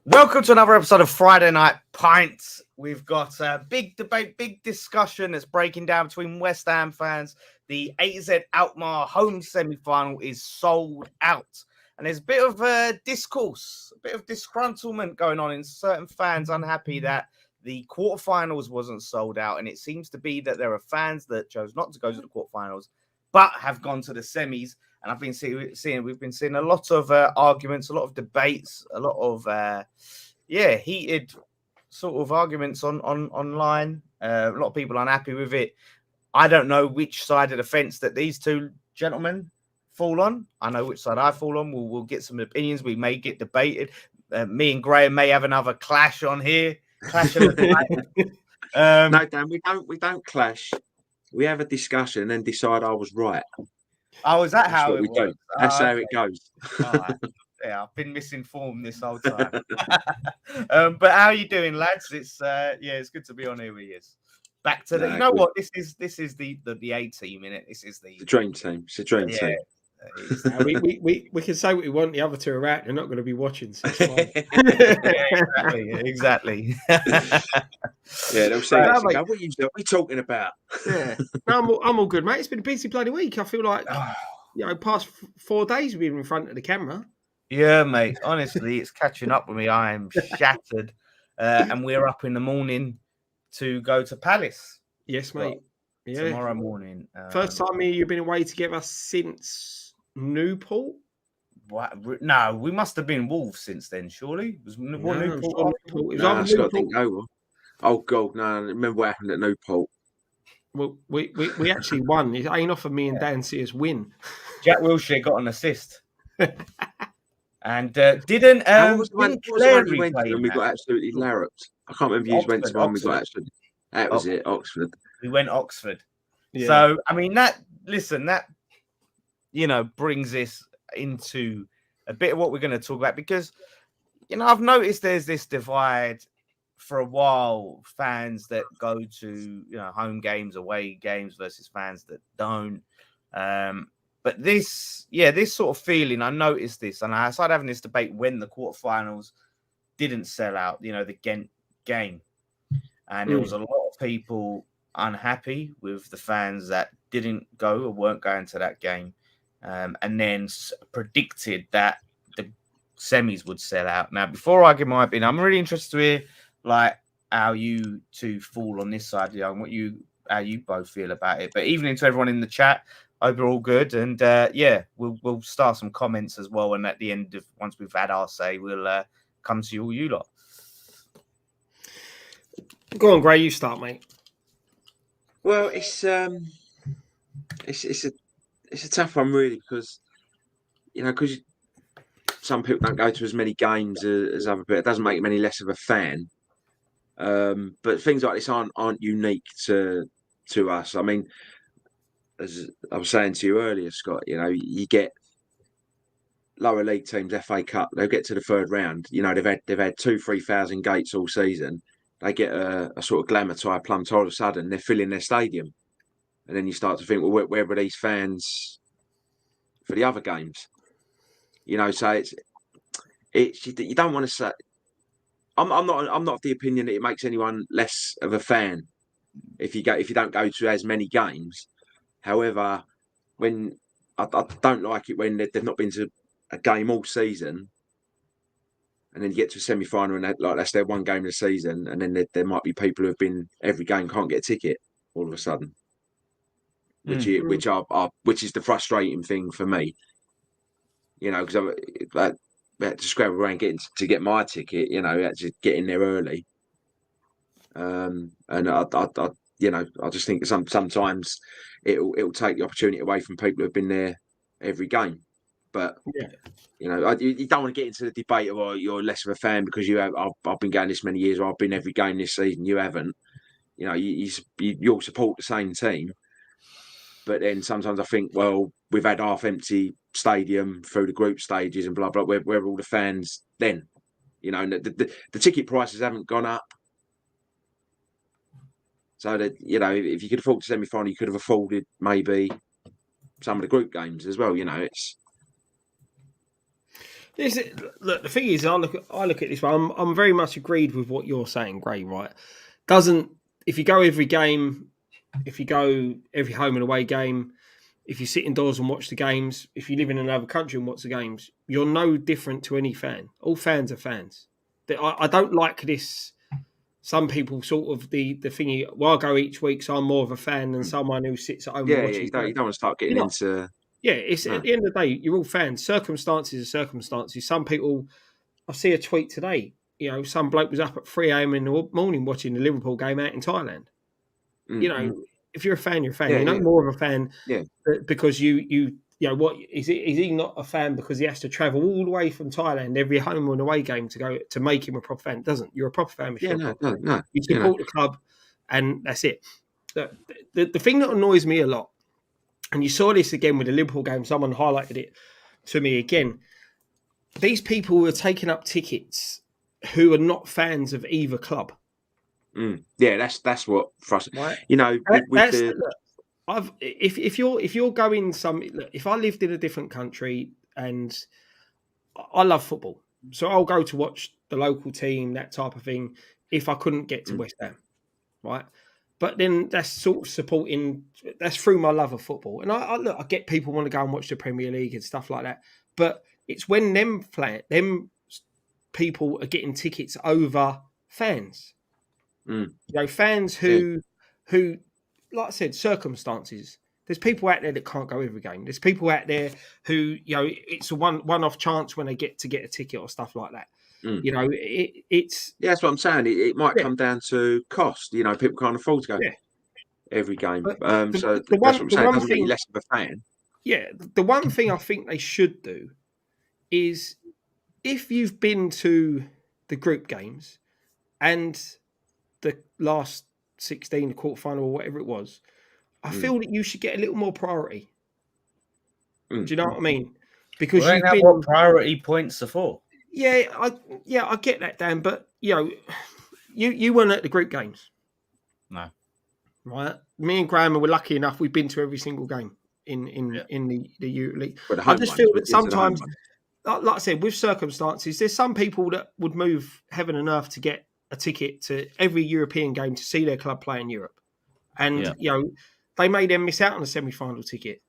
Welcome to another episode of Friday Night Pint. We've got a big debate, big discussion that's breaking down between West Ham fans. The AZ Alkmaar home semi-final is sold out. And there's a bit of discourse, a bit of disgruntlement going on in certain fans unhappy that the quarterfinals wasn't sold out. And it seems to be that there are fans that chose not to go to the quarterfinals, but have gone to the semis. And I've been we've been seeing a lot of arguments, a lot of debates, a lot of heated sort of arguments online. A lot of people unhappy with it. I don't know which side of the fence that these two gentlemen fall on. I know which side I fall on. We'll get some opinions. We may get debated. Me and Graham may have another clash on here. Clash of the no, Dan, we don't clash. We have a discussion and then decide I was right. Oh, is that That's how what it we was? do. That's how it goes. Yeah, I've been misinformed this whole time. But how are you doing, lads? It's good to be on here with you. Back to the. You know what? This is the A team, innit? This is the dream team. It's a dream team. We can say what we want. The other two are out. They're not going to be watching. So exactly. Yeah, they'll say, "What are you talking about?" Yeah, no, I'm all good, mate. It's been a busy bloody week. I feel like past 4 days we've been in front of the camera. Yeah, mate. Honestly, it's catching up with me. I am shattered, and we're up in the morning to go to Palace. Yes, mate. Tomorrow morning. First time you've been away together since Newport? What? No, we must have been Wolves since then, surely. It was Newport. Oh, God, no. I remember what happened at Newport. Well, we actually won. It ain't offered me and Dan see us win. Jack Wilshere got an assist. And didn't what was the one we went to when we got absolutely larruped? I can't remember who went to one we got absolutely. That was it, Oxford. We went Oxford. Yeah. So, I mean, that brings this into a bit of what we're going to talk about because, I've noticed there's this divide for a while, fans that go to, home games, away games versus fans that don't. But this sort of feeling, I noticed this, and I started having this debate when the quarterfinals didn't sell out, the Ghent game. And there was a lot of people unhappy with the fans that didn't go or weren't going to that game. And then predicted that the semis would sell out. Now, before I give my opinion, I'm really interested to hear how you two fall on this side, how you both feel about it. But evening to everyone in the chat. Hope you're all good. And we'll start some comments as well. And at the end once we've had our say, we'll come to you lot. Go on, Gray. You start, mate. Well, it's a tough one, really, because some people don't go to as many games as other people. It doesn't make them any less of a fan. But things like this aren't unique to us. I mean, as I was saying to you earlier, Scott, you get lower league teams, FA Cup, they'll get to the third round. They've had 2,000-3,000 gates all season. They get a sort of glamour tie plumped all of a sudden. They're filling their stadium, and then you start to think, well, where were these fans for the other games? So it's you don't want to say. I'm not of the opinion that it makes anyone less of a fan if you don't go to as many games. However, when I don't like it when they've not been to a game all season, and then you get to a semi-final and that's their one game of the season, and then there might be people who have been every game can't get a ticket all of a sudden, which is the frustrating thing for me. Because I had to scrabble around to get my ticket. I had to get in there early, and I just think sometimes it'll take the opportunity away from people who've been there every game. But you don't want to get into the debate of you're less of a fan because you have. I've been going this many years, or I've been every game this season. You haven't. You all support the same team. But then sometimes I think, well, we've had half-empty stadium through the group stages and blah blah. Where are all the fans then? And the ticket prices haven't gone up. So that if you could afford the semi-final, you could have afforded maybe some of the group games as well. It's Look, the thing is, I look at this one. I'm very much agreed with what you're saying, Gray. Right? If you go every game, if you go every home and away game, if you sit indoors and watch the games, if you live in another country and watch the games, you're no different to any fan. All fans are fans. I don't like this. Some people sort of the thingy. Well, I go each week, so I'm more of a fan than someone who sits at home and watches. You don't want to start getting into. Yeah, it's at the end of the day, you're all fans. Circumstances are circumstances. Some people, I see a tweet today. Some bloke was up at 3 a.m. in the morning watching the Liverpool game out in Thailand. If you're a fan, you're a fan. You're more of a fan because you what is he not a fan because he has to travel all the way from Thailand every home and away game to go to make him a proper fan? Doesn't. You're a proper fan. No. You support the club, and that's it. The thing that annoys me a lot, and you saw this again with the Liverpool game, someone highlighted it to me again. These people who are taking up tickets who are not fans of either club. Yeah, that's what frustrates. Right? If you're going if I lived in a different country and I love football, so I'll go to watch the local team, that type of thing, if I couldn't get to West Ham, right? But then that's sort of supporting. That's through my love of football, and I get people want to go and watch the Premier League and stuff like that. But it's when them people are getting tickets over fans. Fans who, like I said, circumstances. There's people out there that can't go every game. There's people out there who, it's a one-off chance when they get a ticket or stuff like that. It's that's what I'm saying. It might come down to cost. People can't afford to go every game. So that's what I'm saying. It doesn't make you less of a fan. Yeah, the one thing I think they should do is if you've been to the group games and the last 16, the quarterfinal or whatever it was, I feel that you should get a little more priority. Do you know what I mean? Because you've been what priority points are for. Yeah, I get that, Dan. But you weren't at the group games. No. Right. Me and Graham were lucky enough. We've been to every single game in the Youth League. I just feel that sometimes, like I said, with circumstances, there's some people that would move heaven and earth to get a ticket to every European game to see their club play in Europe, and they may then miss out on a semi-final ticket.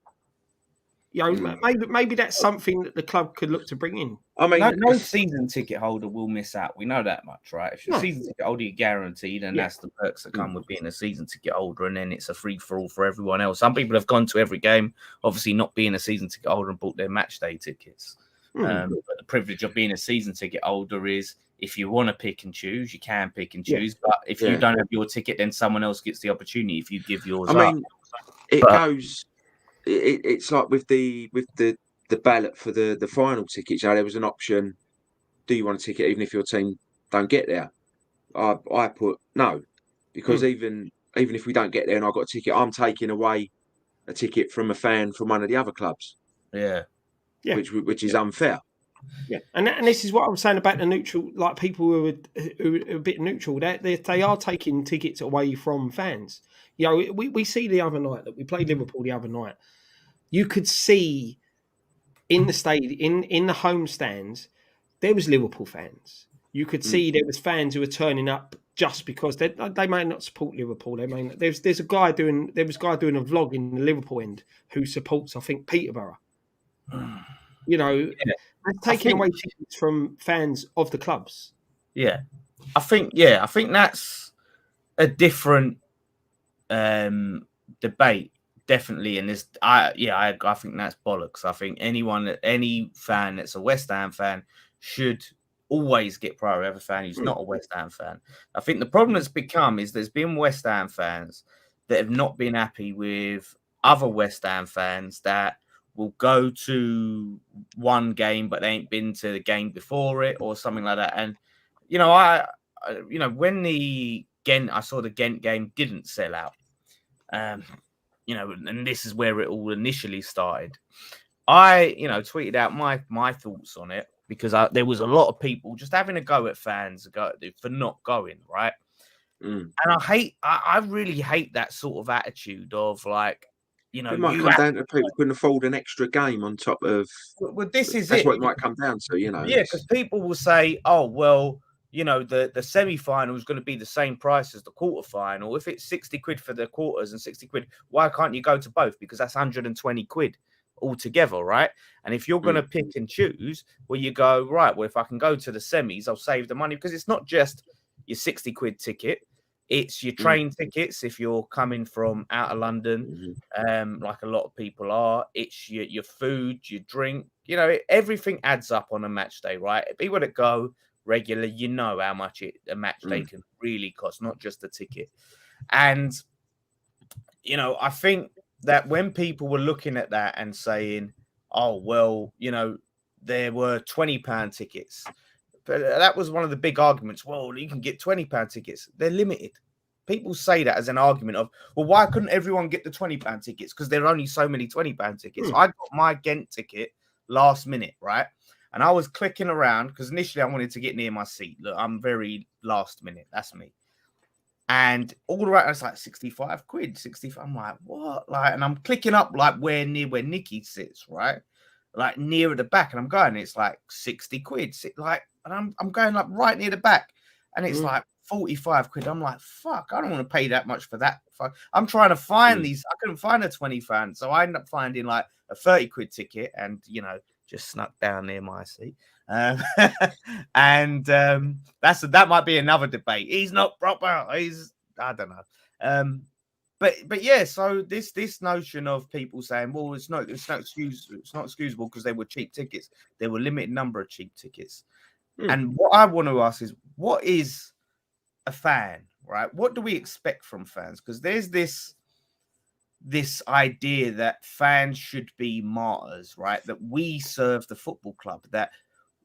Maybe that's something that the club could look to bring in. I mean, no season ticket holder will miss out. We know that much, right? If you're a season ticket holder, you're guaranteed, and that's the perks that come with being a season ticket holder, and then it's a free-for-all for everyone else. Some people have gone to every game, obviously not being a season ticket holder, and bought their match day tickets. But the privilege of being a season ticket holder is if you want to pick and choose, you can pick and choose. But if you don't have your ticket, then someone else gets the opportunity if you give yours up. It's like with the ballot for the final tickets. There was an option: do you want a ticket even if your team don't get there? I put no, because even if we don't get there and I got a ticket, I'm taking away a ticket from a fan from one of the other clubs. Which is unfair. Yeah, and this is what I was saying about the neutral, like people who are a bit neutral. They are taking tickets away from fans. We see the other night that we played Liverpool the other night. You could see in the stadium, in the home stands, there was Liverpool fans. You could see there was fans who were turning up just because they may not support Liverpool. They may not. There's a guy doing a vlog in the Liverpool end who supports, I think, Peterborough. Taking away tickets from fans of the clubs. Yeah, I think that's a different debate, definitely. And I think that's bollocks. I think any fan that's a West Ham fan should always get priority over a fan who's not a West Ham fan. I think the problem that's become is there's been West Ham fans that have not been happy with other West Ham fans that will go to one game, but they ain't been to the game before it or something like that. And, when I saw the Ghent game didn't sell out, and this is where it all initially started. I, tweeted out my thoughts on it because there was a lot of people just having a go at fans for not going, right? And I really hate that sort of attitude of like, you know, It might come down to people couldn't afford an extra game on top of. well, this is That's it. what it might come down to, you know. Yeah, because people will say, "Oh, well, you know, the semi-final is going to be the same price as the quarterfinal. If it's 60 quid for the quarters and 60 quid, why can't you go to both? Because that's 120 quid altogether, right? And if you're going to pick and choose, well, you go, right, well, if I can go to the semis, I'll save the money, because it's not just your 60 quid ticket. It's your train tickets if you're coming from out of London, like a lot of people are. It's your food, your drink. You know, everything adds up on a match day, right? People that go regular, you know how much a match day can really cost, not just the ticket. And, you know, I think that when people were looking at that and saying, oh, well, you know, there were £20 tickets. But that was one of the big arguments. Well, you can get £20 tickets. They're limited. People say that as an argument of, well, why couldn't everyone get the £20 tickets? Because there are only so many £20 tickets. I got my Ghent ticket last minute, right? And I was clicking around because initially I wanted to get near my seat. Look, I'm very last minute. That's me. And all around, it's like 65 quid, 65. I'm like, what? Like, and I'm clicking up like where Nikki sits, right? Like near at the back. And I'm going, it's like 60 quid. Like, and I'm going like right near the back. And it's like 45 quid. I'm like, fuck, I don't want to pay that much for that. I'm trying to find these. I couldn't find a 20 fan. So I ended up finding like a 30 quid ticket and, you know, just snuck down near my seat. And that might be another debate. He's not proper. I don't know. But yeah, so this notion of people saying, well, it's not excusable because they were cheap tickets. There were limited number of cheap tickets. And what I want to ask is, what is a fan, right? What do we expect from fans? Because there's this idea that fans should be martyrs, right? That we serve the football club, that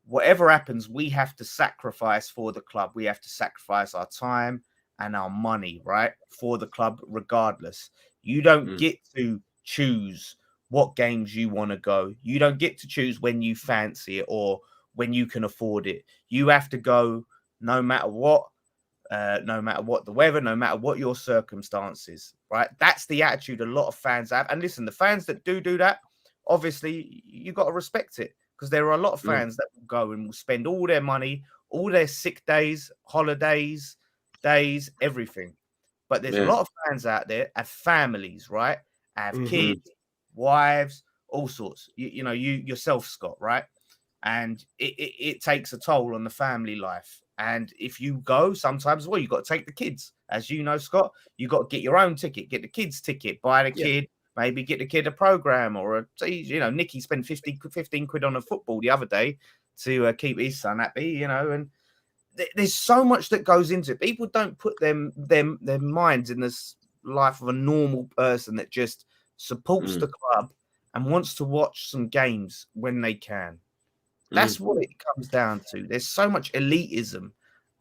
whatever happens, we have to sacrifice for the club. We have to sacrifice our time and our money, right? For the club, regardless. You don't get to choose what games you want to go. You don't get to choose when you fancy it or when you can afford it. You have to go no matter what the weather, no matter what your circumstances, right? That's the attitude a lot of fans have. And listen, the fans that do that, obviously, you got to respect it, because there are a lot of fans that will go and will spend all their money, all their sick days, holidays, days, everything. But there's a lot of fans out there have families, right? Have kids, wives, all sorts. You know, you yourself, Scott, right? And it takes a toll on the family life. And if you go, sometimes, well, you've got to take the kids. As you know, Scott, you've got to get your own ticket, get the kids' ticket, buy the kid, maybe get the kid a program or you know, Nicky spent 15 quid on a football the other day to keep his son happy, you know, and there's so much that goes into it. People don't put their minds in this life of a normal person that just supports the club and wants to watch some games when they can. That's what it comes down to. There's so much elitism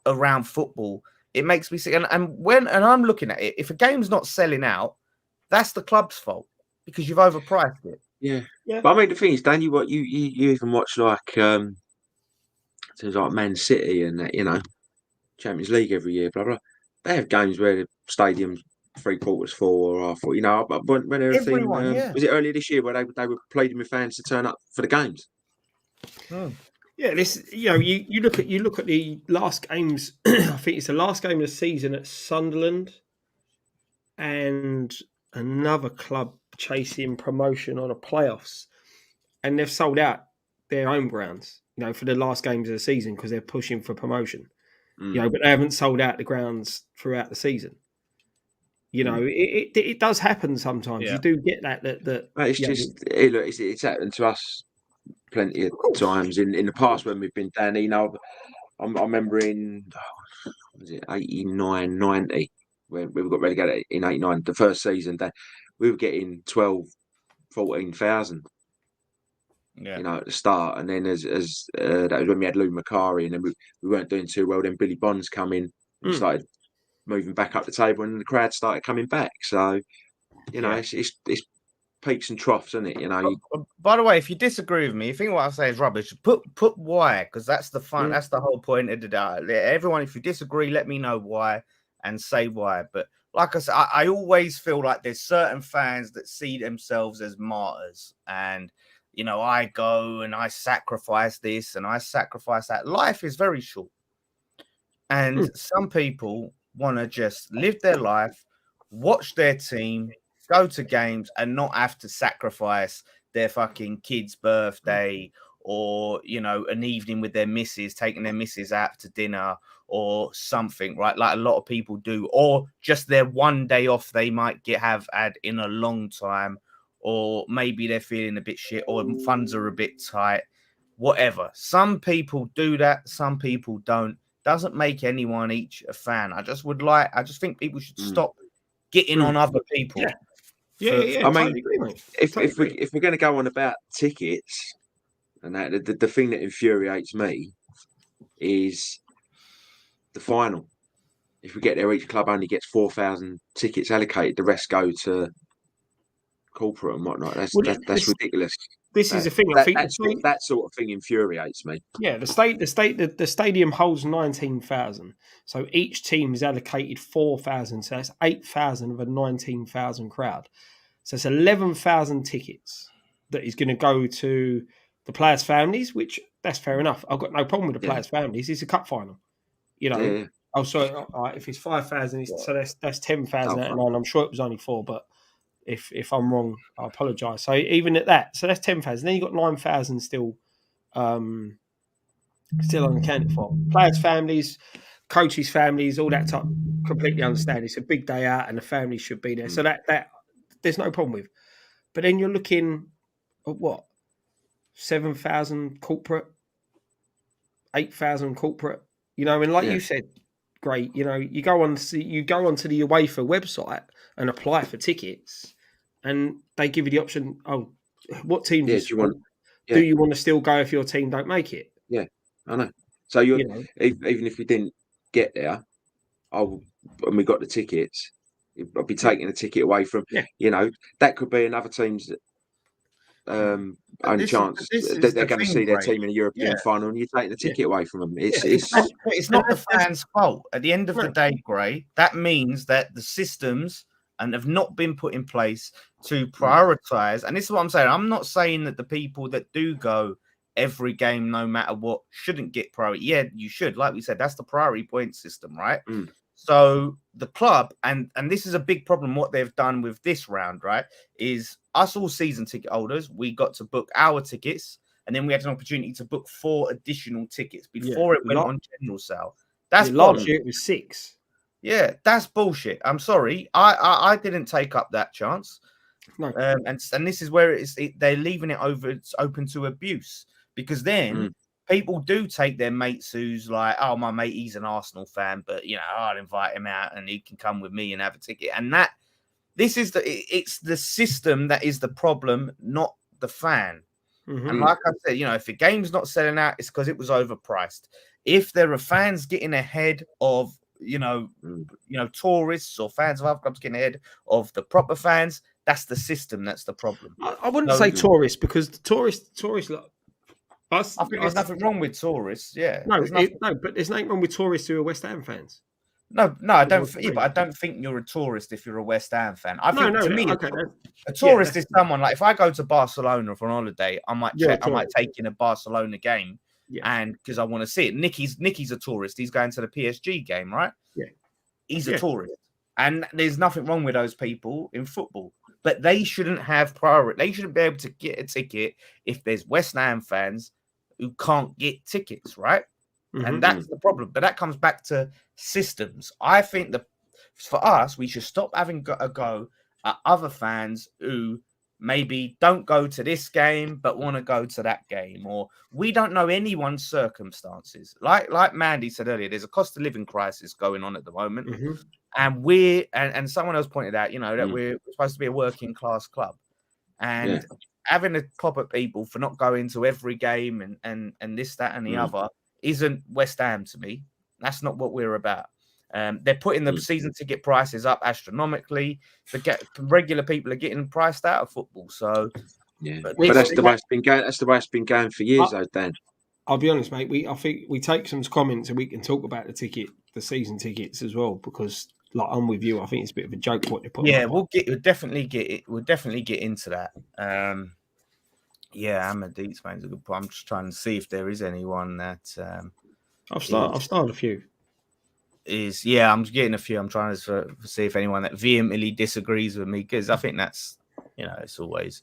around football. It makes me sick. And I'm looking at it, if a game's not selling out, that's the club's fault, because you've overpriced it. Yeah. But I mean, the thing is, Dan, you even watch like things like Man City and that, you know, Champions League every year, blah blah. They have games where the stadium's 3/4 full or half full. You know, when everything was it earlier this year where they were pleading with fans to turn up for the games. Yeah, this, you know, you look at the last games. I think it's the last game of the season at Sunderland and another club chasing promotion on the playoffs, and they've sold out their home grounds, you know, for the last games of the season because they're pushing for promotion. You know, but they haven't sold out the grounds throughout the season. You know, it does happen sometimes. You do get that. But it's just it's happened to us plenty of times in the past when we've been down. You know, I remember in was it 89, 90 when we got relegated in 89, the first season, that we were getting 12, 14,000. You know, at the start, and then as that was when we had Lou Macari, and then we weren't doing too well. Then Billy Bonds come in and started moving back up the table, and the crowd started coming back. So, you know, it's peaks and troughs, isn't it? You know. By the way, if you disagree with me, you think what I say is rubbish, put why, because that's the fun. That's the whole point of the day. Everyone, if you disagree, let me know why and say why. But like I said, I always feel like there's certain fans that see themselves as martyrs, and I go and I sacrifice this and I sacrifice that. Life is very short, and some people want to just live their life, watch their team, go to games, and not have to sacrifice their fucking kid's birthday, or an evening with their missus, taking their missus out to dinner or something, right? Like a lot of people do, or just their one day off they might have had in a long time, or maybe they're feeling a bit shit, or funds are a bit tight, whatever. Some people do that, some people don't. Doesn't make anyone each a fan. I just think people should stop getting on other people. Yeah. I mean, totally agree, mate. if we're going to go on about tickets, and that the thing that infuriates me is the final. If we get there, each club only gets 4,000 tickets allocated. The rest go to corporate and whatnot. That's ridiculous. This is the thing. I think that sort of thing infuriates me. Yeah, the stadium holds 19,000. So each team is allocated 4,000. So that's 8,000 of a 19,000 crowd. So it's 11,000 tickets that is going to go to the players' families, which that's fair enough. I've got no problem with the players' families. It's a cup final, Yeah. Oh, sorry. If it's 5,000, so that's 10,000 out of 9. I'm sure it was only 4, but if I'm wrong, I apologise. So even at that, so that's 10,000. Then you've got 9,000 still unaccounted for. Players' families, coaches' families, all that type. Completely understand. It's a big day out, and the family should be there. So that there's no problem with. But then you're looking at what 7,000 corporate, 8,000 corporate. And like you said, great. You go onto the UEFA website and apply for tickets, and they give you the option. Oh, what team do you want? Do you want to still go if your team don't make it? Yeah, I know. So even if we didn't get there, and we got the tickets, I'd be taking the ticket away from. That could be another team's only chance. They're going to see their team in a European final, and you're taking the ticket away from them. It's not the fans' fault. At the end of the day, Gray, that means that the systems have not been put in place to prioritise. And this is what I'm saying. I'm not saying that the people that do go every game, no matter what, shouldn't get priority. Yeah, you should. Like we said, that's the priority point system, right? So the club, and this is a big problem, what they've done with this round, right, is us all season ticket holders, we got to book our tickets, and then we had an opportunity to book 4 additional tickets before it went on general sale. That's last year it was 6. Yeah, that's bullshit. I'm sorry. I didn't take up that chance. No. And this is where they're leaving it open to abuse, because then people do take their mates who's like, oh, my mate, he's an Arsenal fan, but I'll invite him out and he can come with me and have a ticket. And it's the system that is the problem, not the fan. And like I said, if the game's not selling out, it's because it was overpriced. If there are fans getting ahead of tourists or fans of other clubs getting ahead of the proper fans, that's the system. That's the problem. I wouldn't say tourists, because the tourists. I think there's nothing wrong with tourists. Yeah, but there's nothing wrong with tourists who are West Ham fans. No, I don't. But I don't think you're a tourist if you're a West Ham fan. I think a tourist is someone like, if I go to Barcelona for an holiday, I might take in a Barcelona game. Yeah. And because I want to see it. Nicky's a tourist. He's going to the PSG game, right? Yeah. He's a tourist. And there's nothing wrong with those people in football. But they shouldn't have priority. They shouldn't be able to get a ticket if there's West Ham fans who can't get tickets, right? And that's the problem. But that comes back to systems. I think that for us, we should stop having a go at other fans who maybe don't go to this game but want to go to that game, or we don't know anyone's circumstances. Like Mandy said earlier, there's a cost of living crisis going on at the moment, and and someone else pointed out, that we're supposed to be a working class club, and having to pop at people for not going to every game and this, that, and the other isn't West Ham to me. That's not what we're about. They're putting the season ticket prices up astronomically. Regular people are getting priced out of football. So, but that's the way it's been going. That's the way it's been going for years, though, Dan. I'll be honest, mate. I think we take some comments and we can talk about the season tickets as well, because like I'm with you. I think it's a bit of a joke what they put. Yeah, we'll definitely get into that. Yeah, Amadeus man's a good point. I'm just trying to see if there is anyone that I've started a few. I'm getting a few. I'm trying to see if anyone that vehemently disagrees with me, because I think that's, it's always.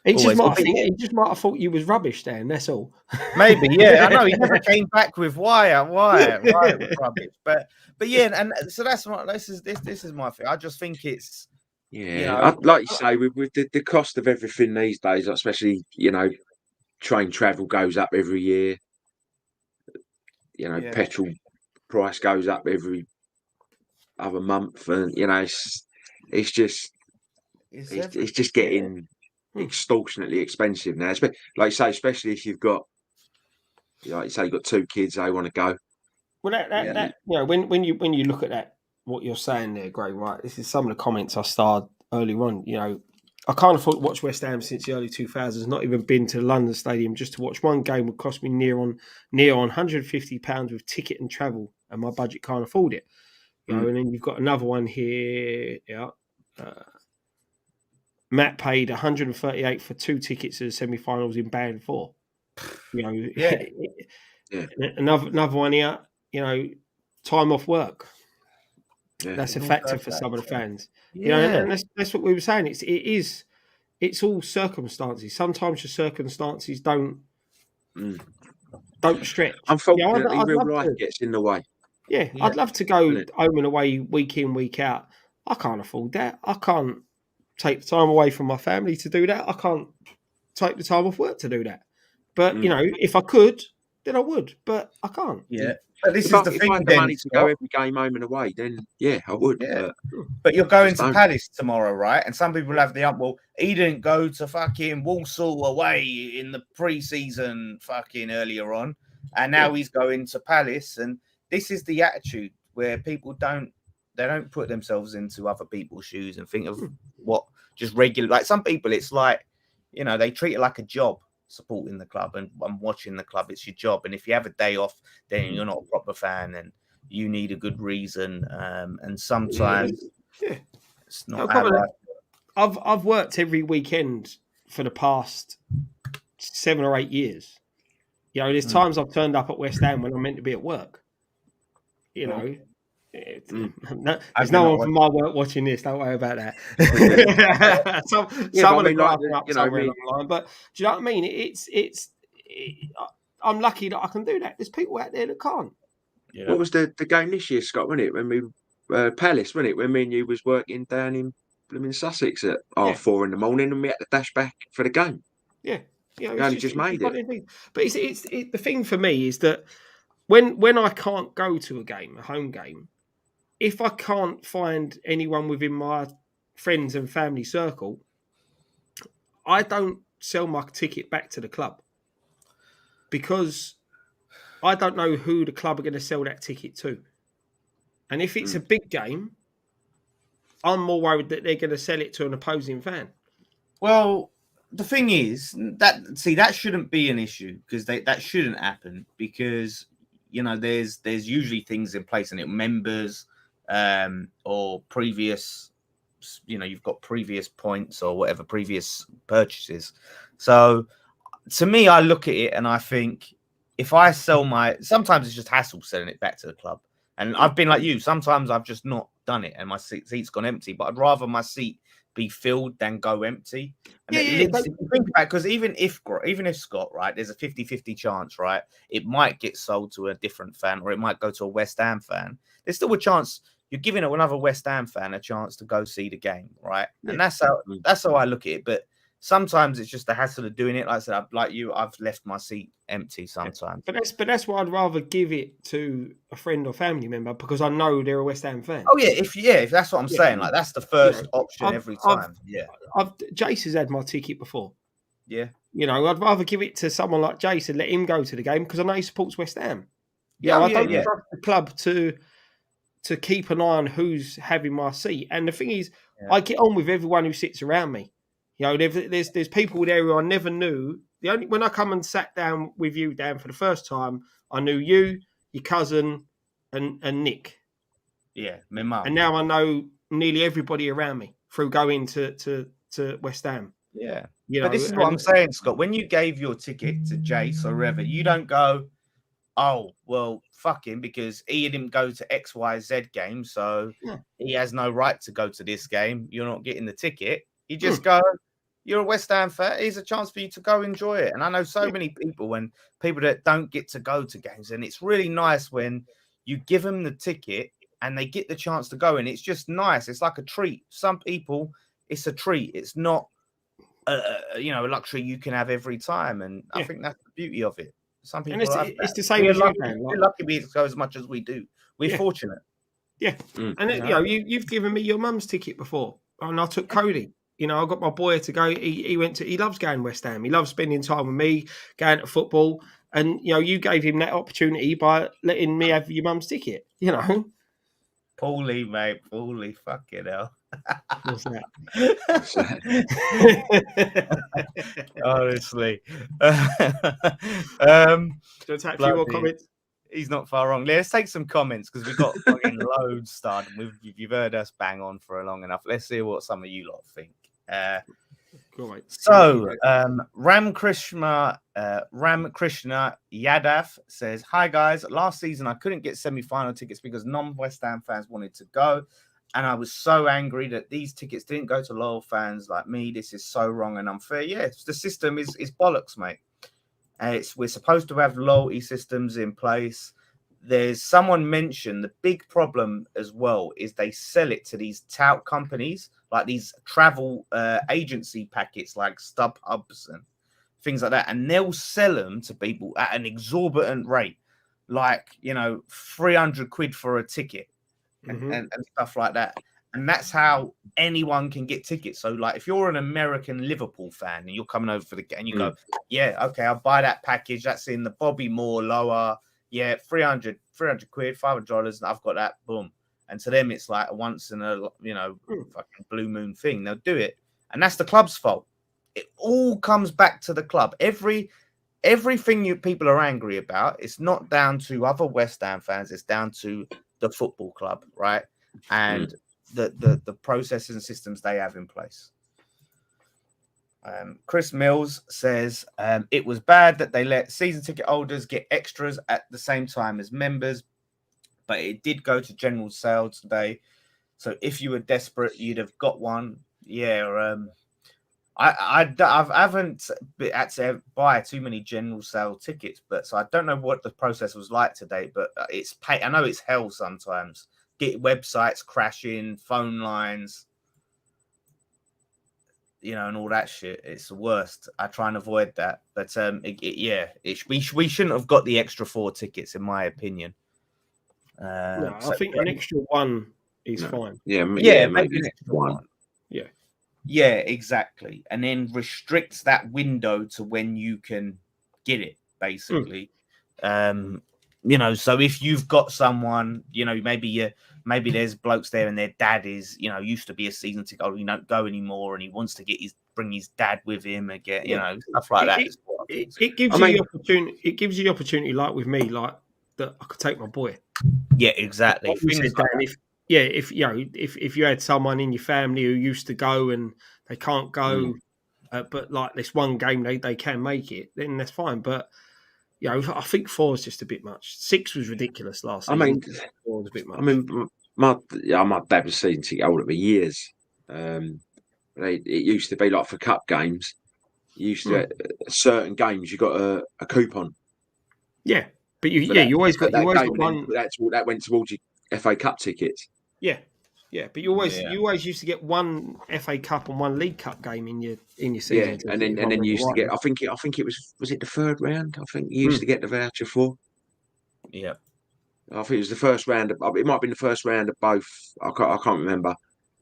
He just might have thought you was rubbish then. That's all. Maybe, yeah. I know he never came back with why it was rubbish, but yeah, and so this is my thing. I just think it's like you say, with the cost of everything these days, especially train travel goes up every year. Petrol price goes up every other month, and it's just getting extortionately expensive now. Like you say, especially if you've got, like you say, you've got 2 kids, they want to go. Well, that when you look at that, what you're saying there, Greg, right? This is some of the comments I started earlier on. I can't afford to watch West Ham since the early 2000s. Not even been to the London Stadium just to watch one game would cost me near on £150 with ticket and travel, and my budget can't afford it. And then you've got another one here. Matt paid 138 for 2 tickets to the semi-finals in Band 4. Another one here. Time off work. Yeah. That's a factor for some of the fans. And that's what we were saying. It's all circumstances. Sometimes your circumstances don't stretch. Unfortunately, real life gets in the way. Yeah, I'd love to go home and away week in, week out. I can't afford that. I can't take the time away from my family to do that. I can't take the time off work to do that. But, if I could, then I would. But I can't. Yeah. But this is the thing. If I had the money to go every game home and away, then I would. Yeah. But you're going to Palace tomorrow, right? And some people have the he didn't go to fucking Walsall away in the pre-season fucking earlier on, and now he's going to Palace. And this is the attitude where people don't put themselves into other people's shoes and think of what just regular. Like some people, it's like, they treat it like a job. Supporting the club and watching the club, it's your job, and if you have a day off, then you're not a proper fan, and you need a good reason. And sometimes it's not. I've worked every weekend for the past 7 or 8 years. There's times I've turned up at West Ham when I'm meant to be at work. There's no one from my work watching this. Don't worry about that. But do you know what I mean? I'm lucky that I can do that. There's people out there that can't. Yeah. What was the game this year, Scott? Wasn't it when we Palace? Wasn't it when me and you was working down in blooming Sussex at 4:30 in the morning, and we had to dash back for the game? Yeah, you only just made it. But it's the thing for me is that when I can't go to a home game. If I can't find anyone within my friends and family circle, I don't sell my ticket back to the club because I don't know who the club are going to sell that ticket to. And if it's a big game, I'm more worried that they're going to sell it to an opposing fan. Well, the thing is that shouldn't be an issue because that shouldn't happen because there's usually things in place and members. Or previous, you've got previous points or whatever, previous purchases. So to me, I look at it and I think if I sometimes it's just hassle selling it back to the club. And I've been like you, sometimes I've just not done it and my seat's gone empty, but I'd rather my seat be filled than go empty. And think about it, because even if Scott, right, there's a 50-50 chance, right, it might get sold to a different fan or it might go to a West Ham fan. There's still a chance you're giving another West Ham fan a chance to go see the game, right? Yeah. And that's how I look at it. But sometimes it's just the hassle of doing it. Like I said, I've left my seat empty sometimes. But that's why I'd rather give it to a friend or family member because I know they're a West Ham fan. Oh yeah, if that's what I'm saying, like that's the first option every time. Jace has had my ticket before. Yeah, I'd rather give it to someone like Jace and let him go to the game because I know he supports West Ham. I don't trust the club to keep an eye on who's having my seat. And the thing is, I get on with everyone who sits around me. There's people there who I never knew. When I come and sat down with you, Dan, for the first time, I knew you, your cousin, and Nick. Yeah, my mum. And now I know nearly everybody around me through going to West Ham. Yeah. You But know, this is what I'm saying, Scott. When you gave your ticket to Jace or whoever, you don't go, oh, well, fuck him because he didn't go to XYZ game, so he has no right to go to this game. You're not getting the ticket. You just go, you're a West Ham fan. Here's a chance for you to go enjoy it. And I know so many people that don't get to go to games, and it's really nice when you give them the ticket and they get the chance to go, and it's just nice. It's like a treat. Some people, it's a treat. It's not, a luxury you can have every time, and I think that's the beauty of it. Some people, and it's the same as you, Dan. We're lucky we go as much as we do. We're fortunate. Yeah, and you've given me your mum's ticket before, and I took Cody. You know, I got my boy to go. He loves going West Ham. He loves spending time with me, going to football, and you gave him that opportunity by letting me have your mum's ticket. You know, Paulie, mate, Paulie, fucking hell. What's that? Honestly. Do take a few more comments? He's not far wrong. Let's take some comments because we've got fucking loads started. You've heard us bang on for long enough. Let's see what some of you lot think. Ram Krishna Yadav says, "Hi guys, last season I couldn't get semi-final tickets because non-West Ham fans wanted to go, and I was so angry that these tickets didn't go to loyal fans like me. This is so wrong and unfair. Yes, the system is bollocks, mate. We're supposed to have loyalty systems in place. There's someone mentioned the big problem as well is they sell it to these tout companies, like these travel agency packets like StubHubs and things like that. And they'll sell them to people at an exorbitant rate, like, 300 quid for a ticket and stuff like that. And that's how anyone can get tickets. So, like, if you're an American Liverpool fan and you're coming over for the game and you go, yeah, okay, I'll buy that package. That's in the Bobby Moore lower. Yeah, 300 quid, $500, and I've got that. Boom. And to them, it's like a once in a, fucking blue moon thing. They'll do it. And that's the club's fault. It all comes back to the club. Everything people are angry about, it's not down to other West Ham fans. It's down to the football club, right? And the processes and systems they have in place. Chris Mills says it was bad that they let season ticket holders get extras at the same time as members, but it did go to general sale today. So if you were desperate, you'd have got one. Yeah, I haven't had to buy too many general sale tickets, but so I don't know what the process was like today. But I know it's hell sometimes. Get websites crashing, phone lines. And all that shit. It's the worst. I try and avoid that. But we shouldn't have got the extra 4 tickets, in my opinion. I think an extra 1 is fine. Yeah, maybe an extra 1. Yeah, exactly. And then restricts that window to when you can get it, basically. So if you've got someone, maybe there's blokes there and their dad is, used to be a season ticket holder, he don't go anymore, and he wants to bring his dad with him and get, stuff like that. It gives you the opportunity. It gives you the opportunity, like with me, like that I could take my boy. Yeah, exactly. If you had someone in your family who used to go and they can't go, but like this one game they can make it, then that's fine. But I think 4 is just a bit much. 6 was ridiculous last season. 4 was a bit much. My dad was season ticket holder for years. It used to be like for cup games. You used to certain games you got a coupon. Yeah, but you always got one. That went towards your FA Cup tickets. Yeah, but you always used to get one FA Cup and one League Cup game in your season. Yeah, and then you used to get. I think it was it the third round? I think you used to get the voucher for. Yeah, I think it was the first round. It might have been the first round of both. I can't remember.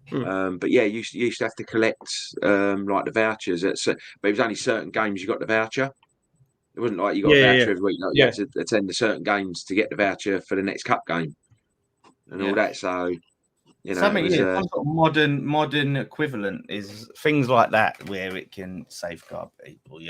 But yeah, you used to have to collect like the vouchers. But it was only certain games you got the voucher. It wasn't like you got a voucher every week. You had to attend the certain games to get the voucher for the next cup game and all that. So. Some sort of modern equivalent is things like that where it can safeguard people,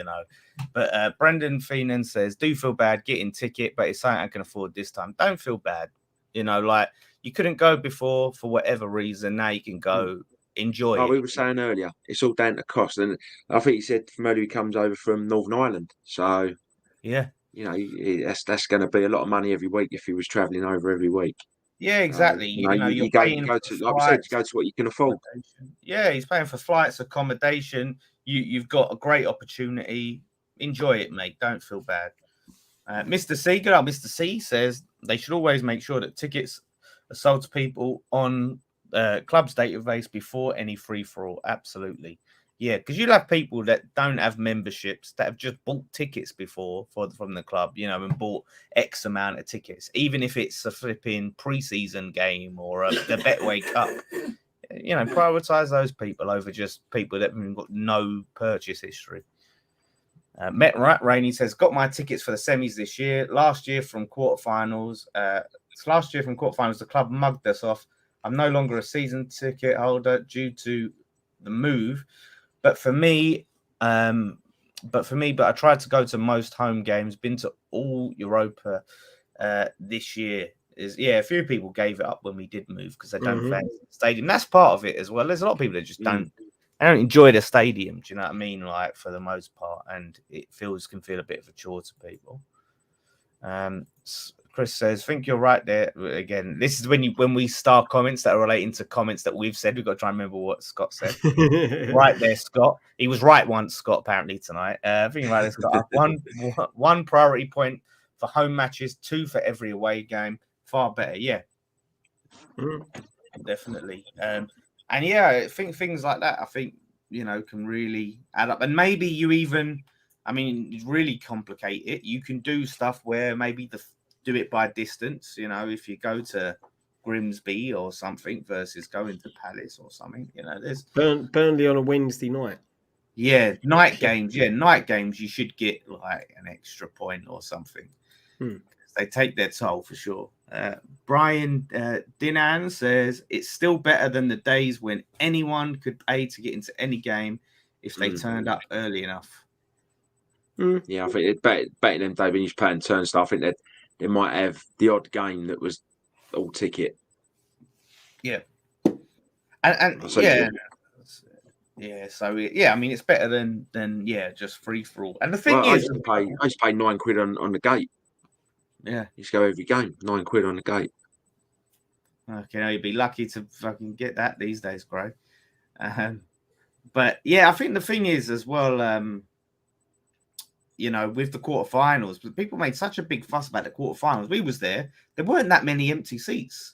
But Brendan Feenan says, "Do feel bad getting ticket, but it's something I can afford this time. Don't feel bad. You know, like you couldn't go before for whatever reason. Now you can go enjoy Oh, we it. were saying earlier, it's all down to cost, and I think he said from earlier he comes over from Northern Ireland, so Yeah. that's going to be a lot of money every week if he was travelling over every week. Yeah, exactly. You know, you're You paying go for to, like we said, you flights, go to what you can afford. accommodation. Yeah, he's paying for flights, accommodation. You've got a great opportunity. Enjoy it, mate. Don't feel bad. Mr. C, good old Mr. C says they should always make sure that tickets are sold to people on club's database before any free for all. Absolutely. Yeah, because you'll have people that don't have memberships that have just bought tickets before from the club, you know, and bought X amount of tickets, even if it's a flipping preseason game or the Betway Cup. You know, prioritize those people over just people that have got no purchase history. Met Rainey says, got my tickets for the semis this year. Last year from quarterfinals, the club mugged us off. I'm no longer a season ticket holder due to the move. But for me, I tried to go to most home games, been to all Europa this year. A few people gave it up when we did move because they don't fancy the stadium. That's part of it as well. There's a lot of people that just don't enjoy the stadium. Do you know what I mean? Like for the most part, and it can feel a bit of a chore to people. Chris says, think you're right there. Again, this is when we start comments that are relating to comments that we've said. We've got to try and remember what Scott said. Right there, Scott. He was right once, Scott, apparently tonight. Thinking about this, Scott. One priority point for home matches, 2 for every away game. Far better, yeah. Definitely. And yeah, I think things like that, I think, you know, can really add up. And maybe you even, I mean, really complicate it. You can do stuff where maybe do it by distance, you know, if you go to Grimsby or something versus going to Palace or something, you know, there's Burnley on a Wednesday night. Yeah, night games. Yeah, night games. You should get like an extra point or something. They take their toll for sure. Brian Dinan says it's still better than the days when anyone could pay to get into any game if they turned up early enough. Yeah, I think it's better than David when you pay and turnstile. I think that they might have the odd game that was all ticket. Yeah, and yeah. Yeah, so I mean, it's better than just free for all. And the thing is, I used to pay £9 on the gate. Yeah, you used to go every game, £9 on the gate. Okay, you'd be lucky to fucking get that these days, Greg. But yeah, I think the thing is as well, you know, with the quarterfinals, but people made such a big fuss about the quarterfinals. We was there weren't that many empty seats.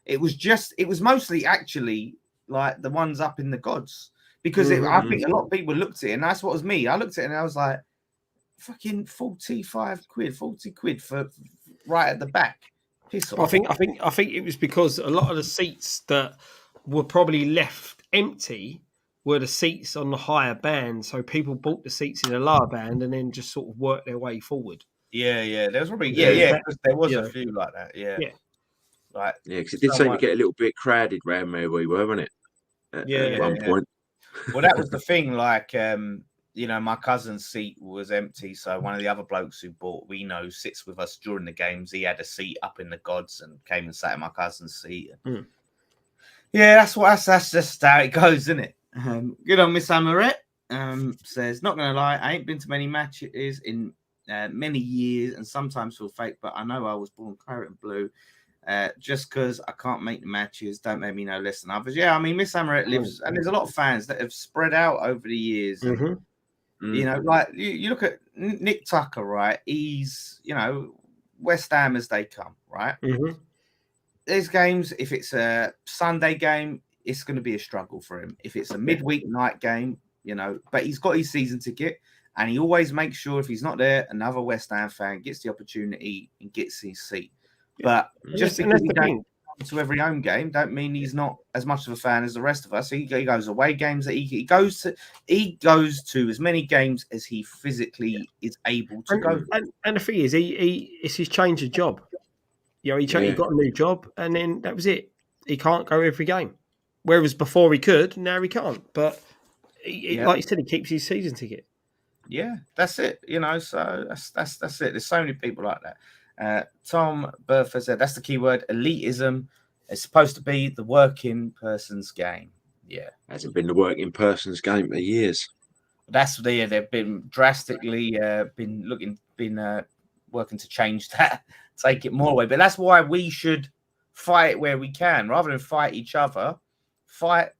It was mostly actually like the ones up in the gods. Because I think a lot of people looked at it, and that's what was me. I looked at it and I was like, fucking 45 quid, 40 quid for right at the back. Piss off. I think it was because a lot of the seats that were probably left empty were the seats on the higher band. So people bought the seats in the lower band and then just sort of worked their way forward. Yeah. There was probably there was a few like that. Yeah. Like because it did seem to get a little bit crowded around where we were, wasn't it? At one point. Well, that was the thing. Like, you know, my cousin's seat was empty, so one of the other blokes who sits with us during the games. He had a seat up in the gods and came and sat in my cousin's seat. Yeah, that's just how it goes, isn't it? Good on Miss Amaret. Says, not gonna lie, I ain't been to many matches in many years, and sometimes feel fake, but I know I was born claret and blue. Just because I can't make the matches, don't make me no less than others. Yeah, I mean, Miss Amaret lives, and there's a lot of fans that have spread out over the years. And, you know, like you look at Nick Tucker, right? He's, you know, West Ham as they come, right? There's games, if it's a Sunday game, it's going to be a struggle for him. If it's a midweek night game, you know, but he's got his season ticket, and he always makes sure if he's not there, another West Ham fan gets the opportunity and gets his seat. But just because he don't come to every home game, don't mean he's not as much of a fan as the rest of us. He goes away games that he goes to as many games as he physically is able to go. And the thing is, it's his change of job. You know, he got a new job, and then that was it. He can't go every game, whereas before he could, now he can't. But like you said, he keeps his season ticket. Yeah, that's it. You know, so that's it. There's so many people like that. Tom Bertha said that's the key word. Elitism. It's supposed to be the working person's game. Yeah, Hasn't been the working person's game for years. that's they've been drastically working to change that, take it more away. But that's why we should fight where we can, rather than fight each other. Fight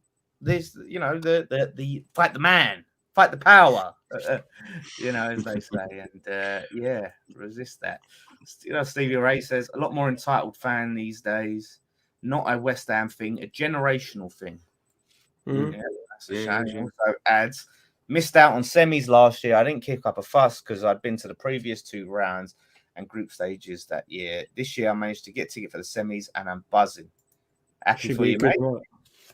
this, the fight the man, fight the power, as they say, and resist that. Stevie Ray says a lot more entitled fan these days, not a West Ham thing, a generational thing. Yeah, that's a shame. Yeah. Also adds, missed out on semis last year. I didn't kick up a fuss because I'd been to the previous 2 rounds and group stages that year. This year I managed to get ticket for the semis and I'm buzzing. Happy Should for be you, good, mate. right?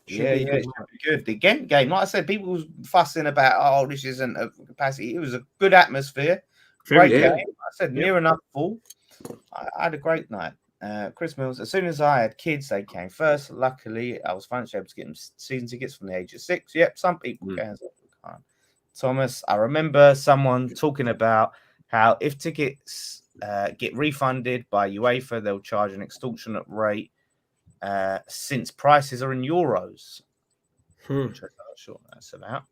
It should be good. The Ghent game, like I said, people was fussing about, this isn't a capacity. It was a good atmosphere. Great game. Like I said, near enough full. I had a great night. Chris Mills, as soon as I had kids, they came first. Luckily, I was financially able to get them season tickets from the age of 6. Yep, some people can, some people can't. Thomas, I remember someone talking about how if tickets get refunded by UEFA, they'll charge an extortionate rate since prices are in euros. Which I'm not sure what that's about.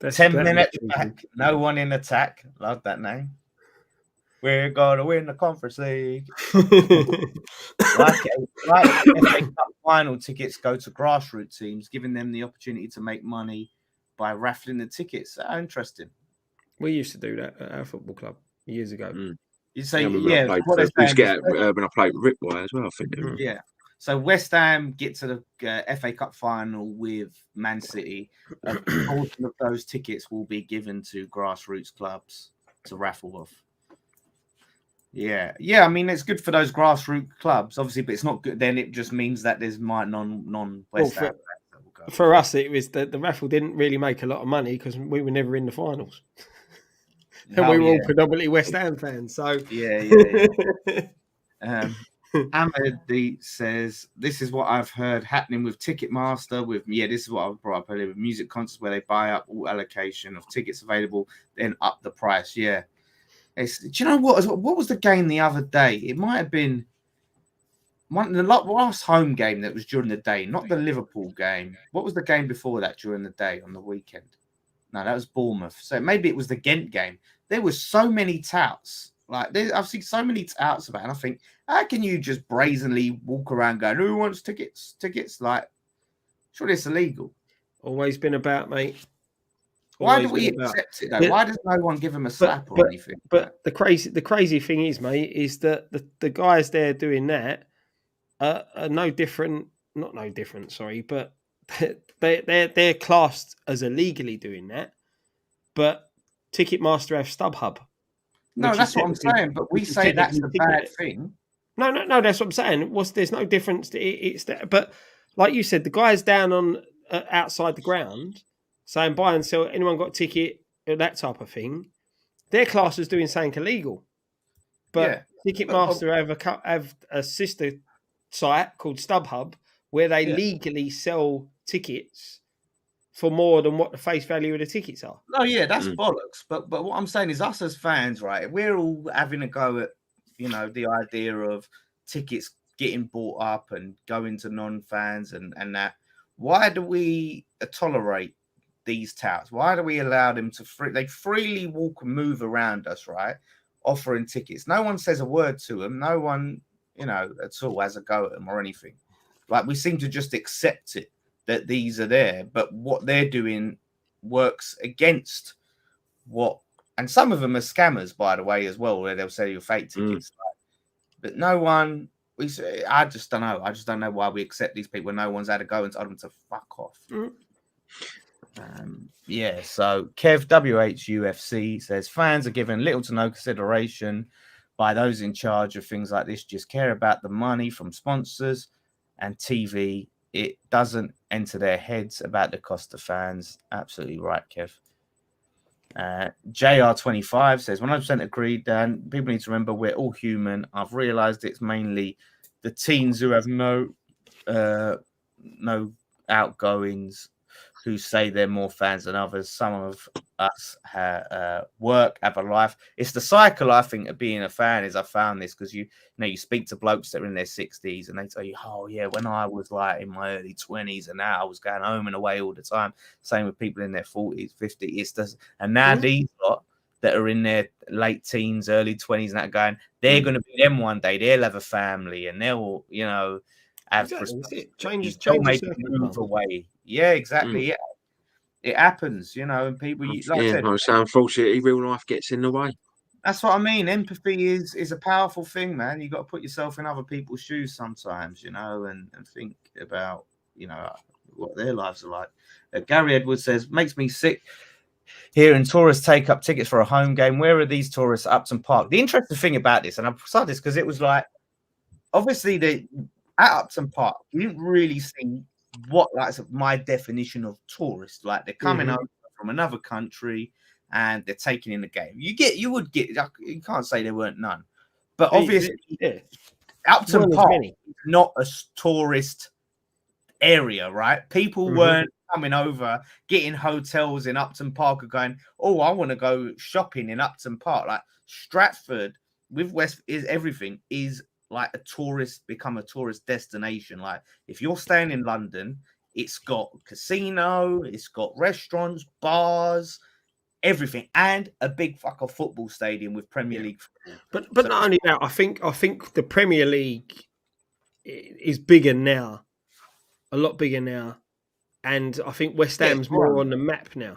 10 minutes back, no one in attack. Love that name. We're gonna win the Conference League. like FA Cup final tickets go to grassroots teams, giving them the opportunity to make money by raffling the tickets. Interesting. We used to do that at our football club years ago. You say, when I played Rivalry as well, I think. Yeah. So West Ham get to the FA Cup final with Man City. A portion of those tickets will be given to grassroots clubs to raffle off. Yeah. I mean, it's good for those grassroots clubs, obviously, but it's not good. Then it just means that there's non West Ham. For us, it was the raffle didn't really make a lot of money because we were never in the finals, and we were all predominantly West Ham fans. So Ahmed says this is what I've heard happening with Ticketmaster. This is what I've brought up earlier with music concerts where they buy up all allocation of tickets available, then up the price. Yeah. Do you know what was the game the other day? It might have been the last home game that was during the day, not the Liverpool game. What was the game before that during the day on the weekend? No, that was Bournemouth. So maybe it was the Ghent game. There were so many touts. I've seen so many touts about it, and I think, how can you just brazenly walk around going, who wants tickets? Surely it's illegal. Always been about, mate. Why do we accept it though? Why does no one give them a slap or anything? But the crazy thing is, mate, is that the guys there doing that are no different. Not no different, sorry, but they're classed as illegally doing that. But Ticketmaster have StubHub. No, that's what I'm saying. But we say that's the bad thing. No, that's what I'm saying. There's no difference. It's that. But like you said, the guys down on outside the ground saying buy and sell, anyone got a ticket, that type of thing, their class is doing something illegal. But Ticketmaster have a sister site called StubHub where they legally sell tickets for more than what the face value of the tickets are. No, that's bollocks. But what I'm saying is us as fans, right, we're all having a go at, the idea of tickets getting bought up and going to non-fans and that. Why do we tolerate these touts? Why do we allow them to they freely walk and move around us, right? Offering tickets. No one says a word to them. No one, at all has a go at them or anything. We seem to just accept it that these are there, but what they're doing works against what, and some of them are scammers, by the way, as well, where they'll sell you fake tickets. But no one, I just don't know. I just don't know why we accept these people when no one's had a go and told them to fuck off. So Kev WHUFC says fans are given little to no consideration by those in charge of things like this, just care about the money from sponsors and TV. It doesn't enter their heads about the cost of fans. Absolutely right, Kev. JR25 says 100% agreed, Dan. People need to remember we're all human. I've realized it's mainly the teens who have no outgoings who say they're more fans than others. Some of us work, have a life. It's the cycle, I think, of being a fan. Is I found this because you speak to blokes that are in their 60s and they tell you, oh yeah, when I was like in my early 20s and now I was going home and away all the time. Same with people in their 40s, 50s. And now these lot that are in their late teens, early 20s, and that going, they're going to be them one day. They'll have a family and they'll, have changes maybe move away. Yeah, exactly. Yeah, it happens, and people. Like I said, unfortunately, real life gets in the way. That's what I mean. Empathy is a powerful thing, man. You got to put yourself in other people's shoes sometimes, and think about, what their lives are like. Gary Edwards says, makes me sick hearing tourists take up tickets for a home game. Where are these tourists at Upton Park? The interesting thing about this, and I said this because it was like, obviously at Upton Park, you didn't really see what my definition of tourist. Like they're coming over from another country and they're taking in the game. You can't say there weren't none, but obviously Upton Park is not a tourist area, right? People weren't coming over, getting hotels in Upton Park and going, oh, I want to go shopping in Upton Park. Like Stratford with West is everything is like become a tourist destination. Like if you're staying in London, it's got casino, it's got restaurants, bars, everything, and a big fucker football stadium with Premier League football. But not only that, I think the Premier League is bigger now, a lot bigger now, and I think West Ham's more on the map now.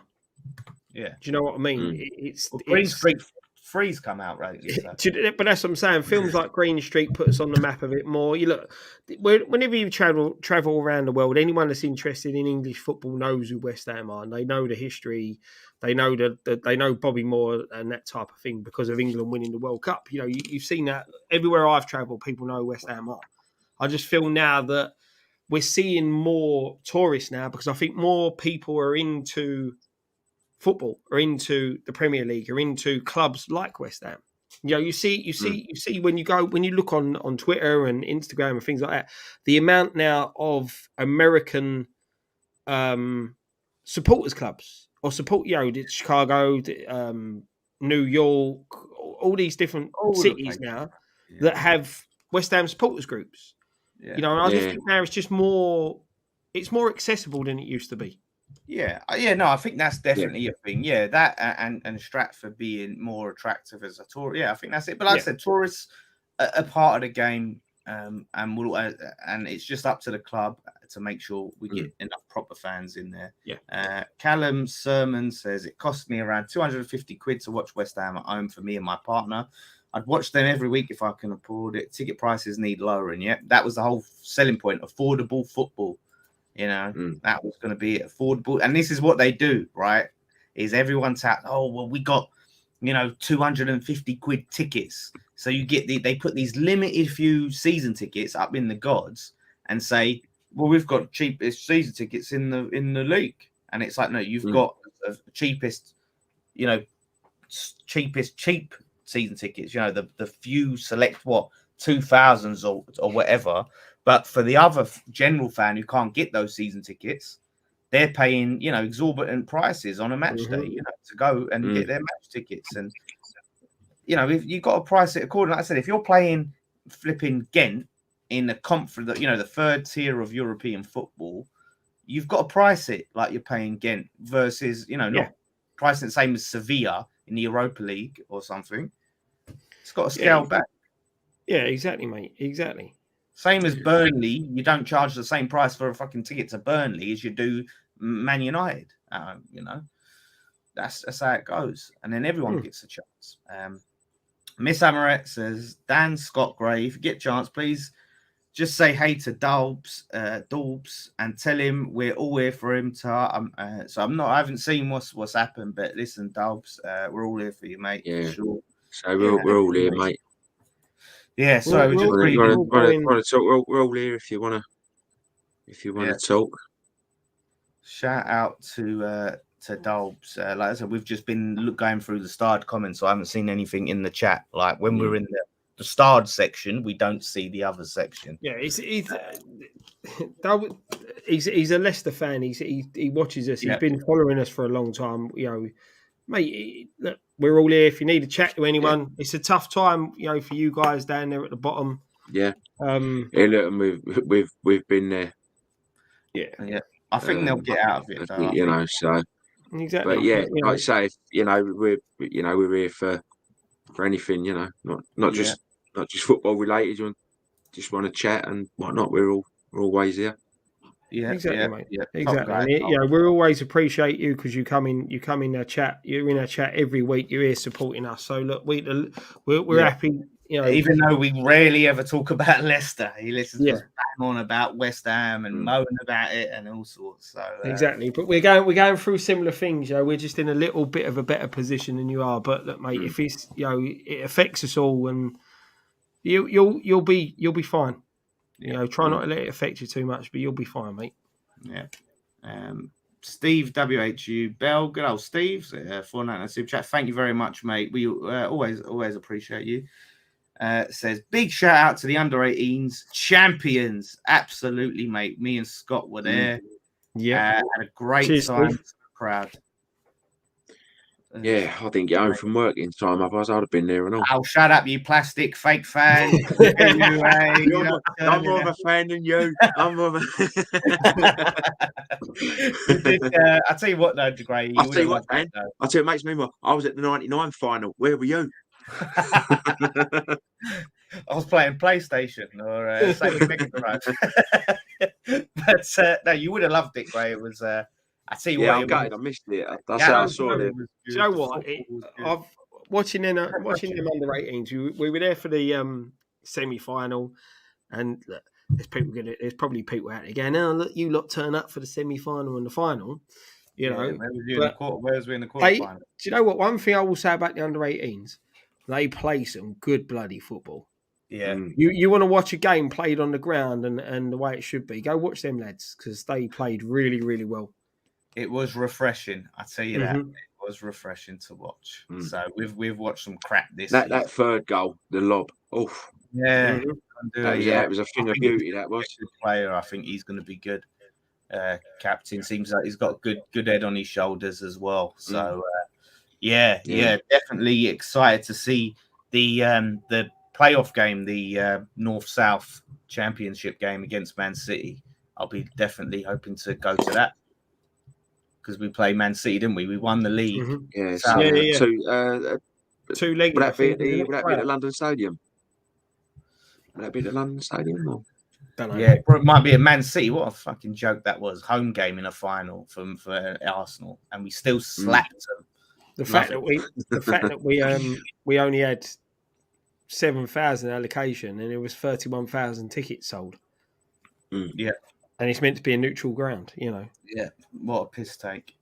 Yeah, do you know what I mean? It's Green Street Freeze come out, right? But that's what I'm saying. Films like Green Street put us on the map a bit more. You look, whenever you travel around the world, anyone that's interested in English football knows who West Ham are, and they know the history. They know they know Bobby Moore and that type of thing because of England winning the World Cup. You've seen that everywhere I've travelled. People know who West Ham are. I just feel now that we're seeing more tourists now because I think more people are into football, are into the Premier League, are into clubs like West Ham. You see when you look on Twitter and Instagram and things like that, the amount now of American supporters clubs or support, Chicago, New York, all these different cities now that have West Ham supporters groups. Yeah. And I just think now it's more accessible than it used to be. No, I think that's definitely a thing. Yeah, that and Stratford being more attractive as a tour. Yeah, I think that's it. But like I said, tourists are part of the game, and it's just up to the club to make sure we get enough proper fans in there. Yeah. Callum Sermon says it cost me around 250 quid to watch West Ham at home for me and my partner. I'd watch them every week if I can afford it. Ticket prices need lowering. That was the whole selling point. Affordable football. That was going to be affordable. And this is what they do, right? Is everyone's out, we got, 250 quid tickets. So you get they put these limited few season tickets up in the gods and say, well, we've got cheapest season tickets in the league. And it's like, no, you've got the cheapest, cheap season tickets, the few select 2000s or whatever. But for the other general fan who can't get those season tickets, they're paying, exorbitant prices on a match day, to go and get their match tickets. And, if you got to price it accordingly, like I said, if you're playing flipping Ghent in the conference, the third tier of European football, you've got to price it like you're paying Ghent versus, not pricing the same as Sevilla in the Europa League or something. It's got to scale back. Yeah, exactly, mate. Exactly. Same as Burnley, you don't charge the same price for a fucking ticket to Burnley as you do Man United. That's how it goes, and then everyone gets a chance. Miss Amaret says, Dan Scott Gray, if you get a chance, please just say hey to Dalbs, and tell him we're all here for him. I haven't seen what's happened, but listen, Dalbs, we're all here for you, mate. Yeah, sure. So we're all here, mate. Yeah, so we're all here if you want to talk. Shout out to Dalbs. Like I said, we've just been going through the starred comments, so I haven't seen anything in the chat. Like when we're in the starred section, we don't see the other section. Yeah, he's a Leicester fan. He watches us. He's been following us for a long time. You know, mate, look, we're all here. If you need to chat to anyone, it's a tough time, you know, for you guys down there at the bottom. Yeah. Look, and we've been there. Yeah. I think they'll get out of it, though. You know, so exactly. But yeah, like I say, you know, we're here for anything, you know, not just football related. You just want to chat and whatnot. We're always here. Yeah, exactly, mate. Yeah, exactly. You know, we always appreciate you because you come in our chat. You're in our chat every week. You're here supporting us. So look, we're happy. You know, even though we rarely ever talk about Leicester, he listens to us bang on about West Ham and moan about it and all sorts. So exactly, but we're going through similar things. You know, we're just in a little bit of a better position than you are. But look, mate, if it's it affects us all, and you'll be fine. You know, try not to let it affect you too much, but you'll be fine, mate. Yeah. Steve WHU Bell, good old Steve, $4.99 super chat. Thank you very much, mate. We always appreciate you. Says big shout out to the under-18s champions. Absolutely, mate. Me and Scott were there. Yeah, had a great time. So proud. Yeah, I didn't get home from work in time. Otherwise, I'd have been there and all. Oh, shut up, you plastic fake fan. I'm more of a fan than you. I'm more of a... I'll tell you what, though, DeGray. I'll tell you what, man. I'll tell you, it makes me more. I was at the 99 final. Where were you? I was playing PlayStation or Sega Mega Drive. But no, you would have loved it, Gray. It was... I see. Yeah, I'm gutted. I missed it. I saw it. Do you know what? I've watching them under-18s. We were there for the semi-final, and look, there's probably people out there going, "Oh, look, you lot turn up for the semi-final and the final." You know, where was we in the quarterfinal? Do you know what? One thing I will say about the under-18s, they play some good bloody football. Yeah, you want to watch a game played on the ground and the way it should be. Go watch them lads because they played really, really well. It was refreshing. I tell you that it was refreshing to watch. So we've watched some crap this. That third goal, the lob. Oh, yeah, it was a thing of beauty. That was a good player. I think he's going to be good. Captain seems like he's got a good head on his shoulders as well. So definitely excited to see the playoff game, the North-South Championship game against Man City. I'll be definitely hoping to go to that. Because we played Man City, didn't we? We won the league. Yeah, two legs. Would that be at the London Stadium? Would that be at the London Stadium? Or? Don't know. Yeah, it might be at Man City. What a fucking joke that was. Home game in a final for Arsenal, and we still slapped them. The fact that we only had 7,000 allocation, and it was 31,000 tickets sold. Yeah. And it's meant to be a neutral ground, you know. Yeah, what a piss take.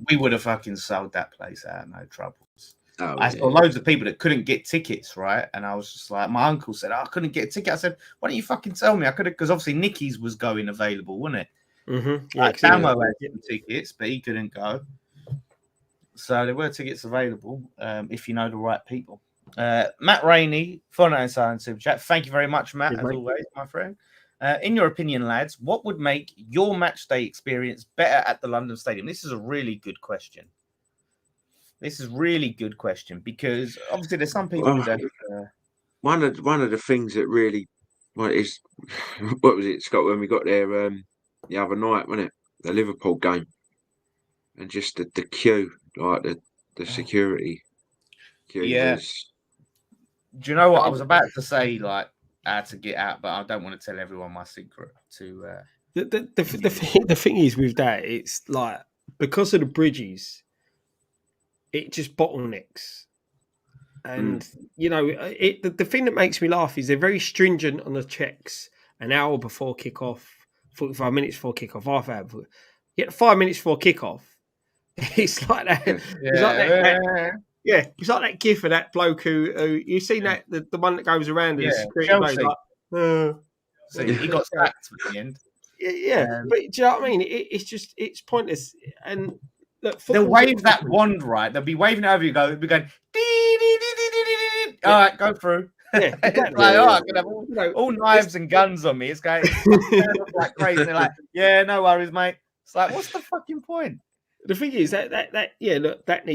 We would have fucking sold that place out, no troubles. I saw loads of people that couldn't get tickets, right? And I was just like, my uncle said, I couldn't get a ticket. I said, why don't you fucking tell me? I could have, because obviously Nicky's was going available, wasn't it? Yeah, Damo had some tickets, but he couldn't go. So there were tickets available if you know the right people. Matt Rainey, $4.99 super chat. Thank you very much, Matt, as always, my friend. In your opinion, lads, what would make your match day experience better at the London Stadium? This is a really good question. Because obviously there's some people that one of the things that really what was it, Scott, when we got there the other night, wasn't it? The Liverpool game, and just the queue, like the security queue. Yeah. Do you know what I was about to say? Like. To get out, but I don't want to tell everyone my secret. The thing is with that, it's like because of the bridges, it just bottlenecks, and you know, the thing that makes me laugh is they're very stringent on the checks. An hour before kickoff, 45 minutes before kickoff, half hour. Yet 5 minutes before kickoff, it's like that. It's like that. Yeah, it's like that gif of that bloke who you've seen that the one that goes around and security so he got sacked at the end. Yeah, but do you know what I mean? It's pointless. And look, they'll wave that wand, right? They'll be waving it over you. They'll be going. All right, go through. Yeah, It's exactly. like, Yeah, oh, yeah. I can have all knives and guns on me. It's going like crazy. They're like, yeah, no worries, mate. It's like, what's the fucking point? The thing is that yeah, look, that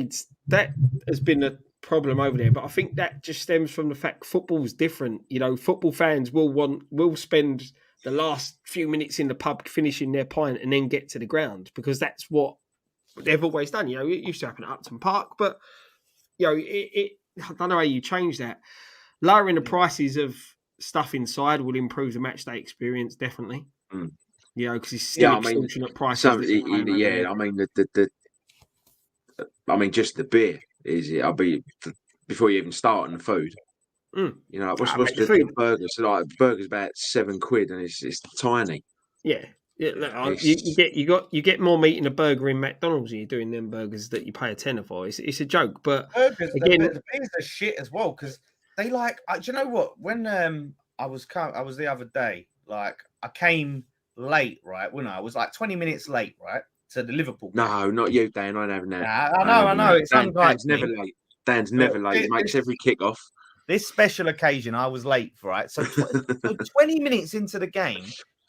has been a problem over there, but I think that just stems from the fact football's different. You know, football fans will spend the last few minutes in the pub finishing their pint and then get to the ground because that's what they've always done. You know, it used to happen at Upton Park, but you know, I don't know how you change that. Lowering the prices of stuff inside will improve the match day experience, definitely. Mm. You know, because it's still extortionate prices. Yeah, I mean just the beer is it. I'll be before you even start on the food. Mm. You know, what's Mate, the burger? So like burger's about £7, and it's tiny. Yeah. Yeah, look, It's- you get more meat in a burger in McDonald's than you're doing them burgers that you pay a tenner for. It's a joke, but Burgers, again, the beers are shit as well because they like. Do you know what? When I was the other day, like I came late, right? When I was like 20 minutes late, right, to the Liverpool game. No, not you, Dan. I ain't having that. Nah, I know. It's unlike Dan's never me. late. Dan's never late. He makes every kick-off. This special occasion, I was late, right? So 20 minutes into the game,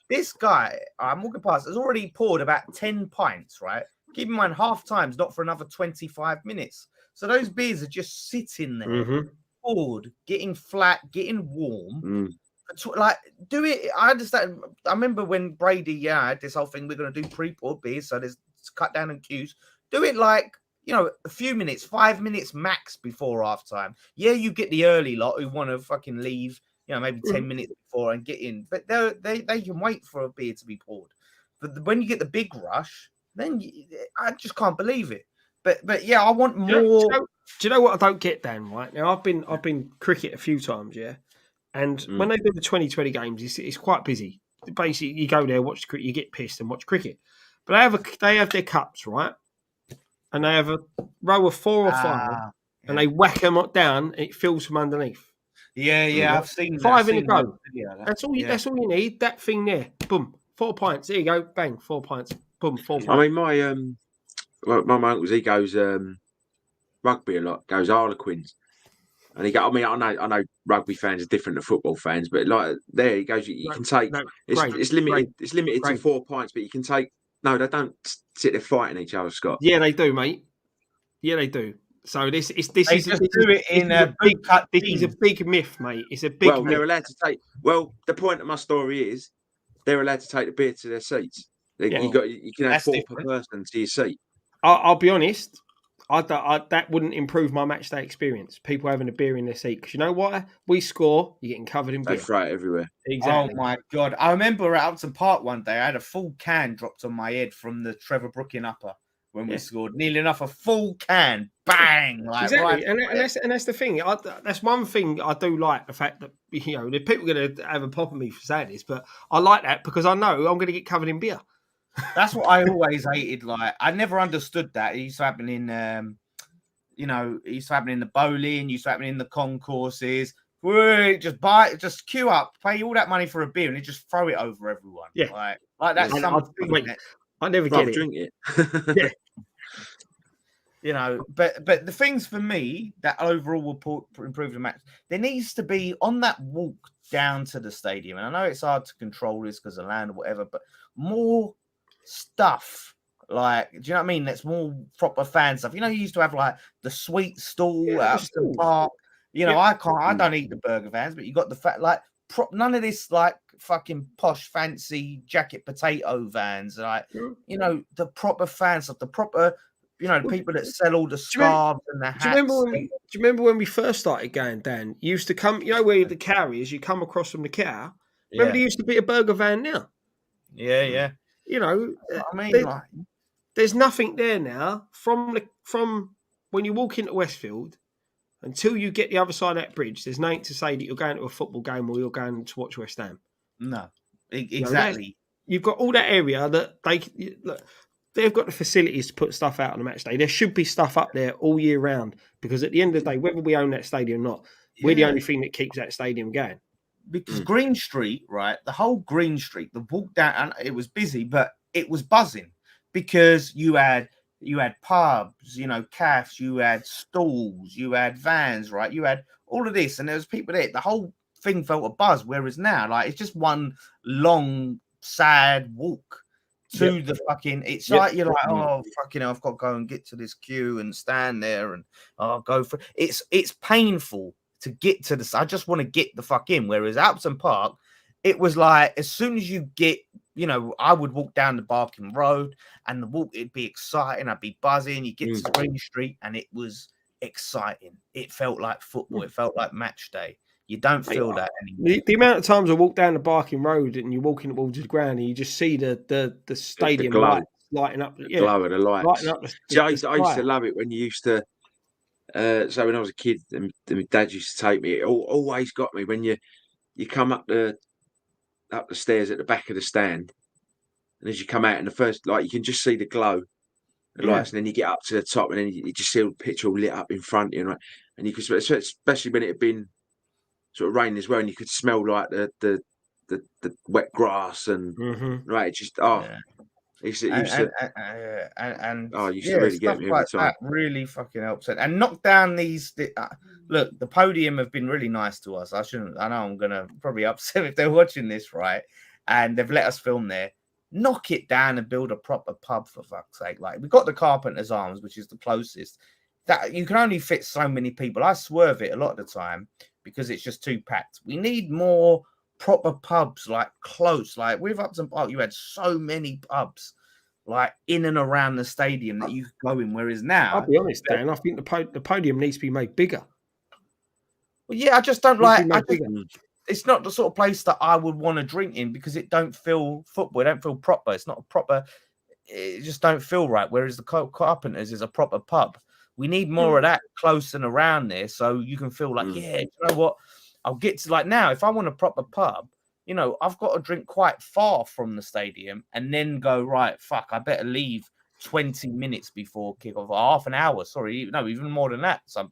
this guy, I'm walking past, has already poured about 10 pints, right? Keep in mind, half time's not for another 25 minutes. So those beers are just sitting there, poured, getting flat, getting warm. Like, do it. I understand. I remember when Brady, had this whole thing, we're going to do pre-poured beers, so there's cut down on queues. Do it like, a few minutes, 5 minutes max before half time. Yeah, you get the early lot who want to fucking leave, maybe 10 minutes before and get in. But they can wait for a beer to be poured. But when you get the big rush, then I just can't believe it. But yeah, I want more. Do you know what I don't get, Dan? Right now, I've been cricket a few times, yeah. And when they do the 2020 games, it's quite busy. Basically, you go there, watch the cricket, you get pissed and watch cricket. But they have their cups, right? And they have a row of 4 or 5, and they whack them down, and it fills from underneath. Yeah, I've seen 5 in a go. That's all you need. That thing there, boom, 4 pints. There you go, bang, 4 pints, boom, 4 pints. I mean, my uncle's, he goes rugby a lot. Goes Harlequins, and he go. I mean, I know rugby fans are different to football fans, but like there he goes. You can take. It's limited. It's limited to 4 pints, but you can take. No, they don't sit there fighting each other, Scott. Yeah, they do, mate. Yeah, they do. So this is a big myth, mate. It's a big. Well, they're allowed to take. Well, the point of my story is they're allowed to take the beer to their seats. You can have 4 per person to your seat. I'll be honest. That wouldn't improve my match day experience. People having a beer in their seat, because you know what? We score, you're getting covered in beer. They throw it everywhere. Exactly. Oh my god! I remember at Upton Park one day, I had a full can dropped on my head from the Trevor Brooking upper when we scored. Nearly enough, a full can, bang! Like, exactly, and that's the thing. That's one thing I do like, the fact that the people are going to have a pop at me for saying this, but I like that because I know I'm going to get covered in beer. That's what I always hated. Like, I never understood that. It used to happen in, it used to happen in the bowling. Used to happen in the concourses. Just queue up, pay all that money for a beer, and then just throw it over everyone. Yeah, like that's something. I never get it. Drink it. Yeah. But the things for me that overall will improve the match, there needs to be on that walk down to the stadium. And I know it's hard to control this because of land or whatever, but more stuff, like, do you know what I mean? That's more proper fan stuff. You used to have like the sweet stall at Upton Park. I don't eat the burger vans, but you got the fact, like, none of this like fucking posh fancy jacket potato vans, like, the proper fan stuff, the proper, people that sell all the scarves and the hats. Do you remember when we first started going, Dan? You used to come, where the cow is, you come across from the cow. Remember there used to be a burger van now? Yeah. I mean, there's nothing there now from when you walk into Westfield until you get the other side of that bridge. There's nothing to say that you're going to a football game or you're going to watch West Ham. No, exactly. You've got all that area that they've got the facilities to put stuff out on a match day. There should be stuff up there all year round, because at the end of the day, whether we own that stadium or not, we're the only thing that keeps that stadium going. Because Green Street, right? The whole Green Street, the walk down, and it was busy, but it was buzzing because you had pubs, cafes, you had stalls, you had vans, right? You had all of this, and there was people there. The whole thing felt a buzz. Whereas now, like, it's just one long, sad walk to the fucking. It's like you're like, oh fucking hell, I've got to go and get to this queue and stand there and go for it. It's painful to get to this. I just want to get the fuck in. Whereas Upton Park, it was like as soon as you get, you know, I would walk down the Barking Road and the walk, it'd be exciting. I'd be buzzing. You get to Green Street and it was exciting. It felt like football. It felt like match day. You don't feel that anymore. The amount of times I walk down the Barking Road and you're walking towards the ground and you just see the stadium lights lighting up. The glow of the lights. Lighting up I used to love it when you used to. So when I was a kid, and my dad used to take me. It always got me when you come up the stairs at the back of the stand, and as you come out in the first, like, you can just see the glow, the lights, and then you get up to the top, and then you just see the picture all lit up in front of you, right? And you could, especially when it had been sort of raining as well, and you could smell like the wet grass and right. It just used to really get me every time. That really fucking helps it. And knock down these. Look, the podium have been really nice to us. I know I'm gonna probably upset if they're watching this, right? And they've let us film there. Knock it down and build a proper pub, for fuck's sake. Like, we got the Carpenter's Arms, which is the closest. That you can only fit so many people. I swerve it a lot of the time because it's just too packed. We need more proper pubs, like close. Like with Upton Park, you had so many pubs like in and around the stadium that you could go in. Whereas now, I'll be honest, Dan, I think the podium needs to be made bigger. Well, yeah, I just don't like. It's not the sort of place that I would want to drink in because it don't feel football. It don't feel proper. It's not a proper. It just don't feel right. Whereas the Carpenters is a proper pub. We need more of that close and around there, so you can feel like, yeah, you know what? I'll get to, like, now, if I want a proper pub, you know, I've got to drink quite far from the stadium and then go, right, fuck, I better leave 20 minutes before kickoff, or half an hour, sorry, no, even more than that, so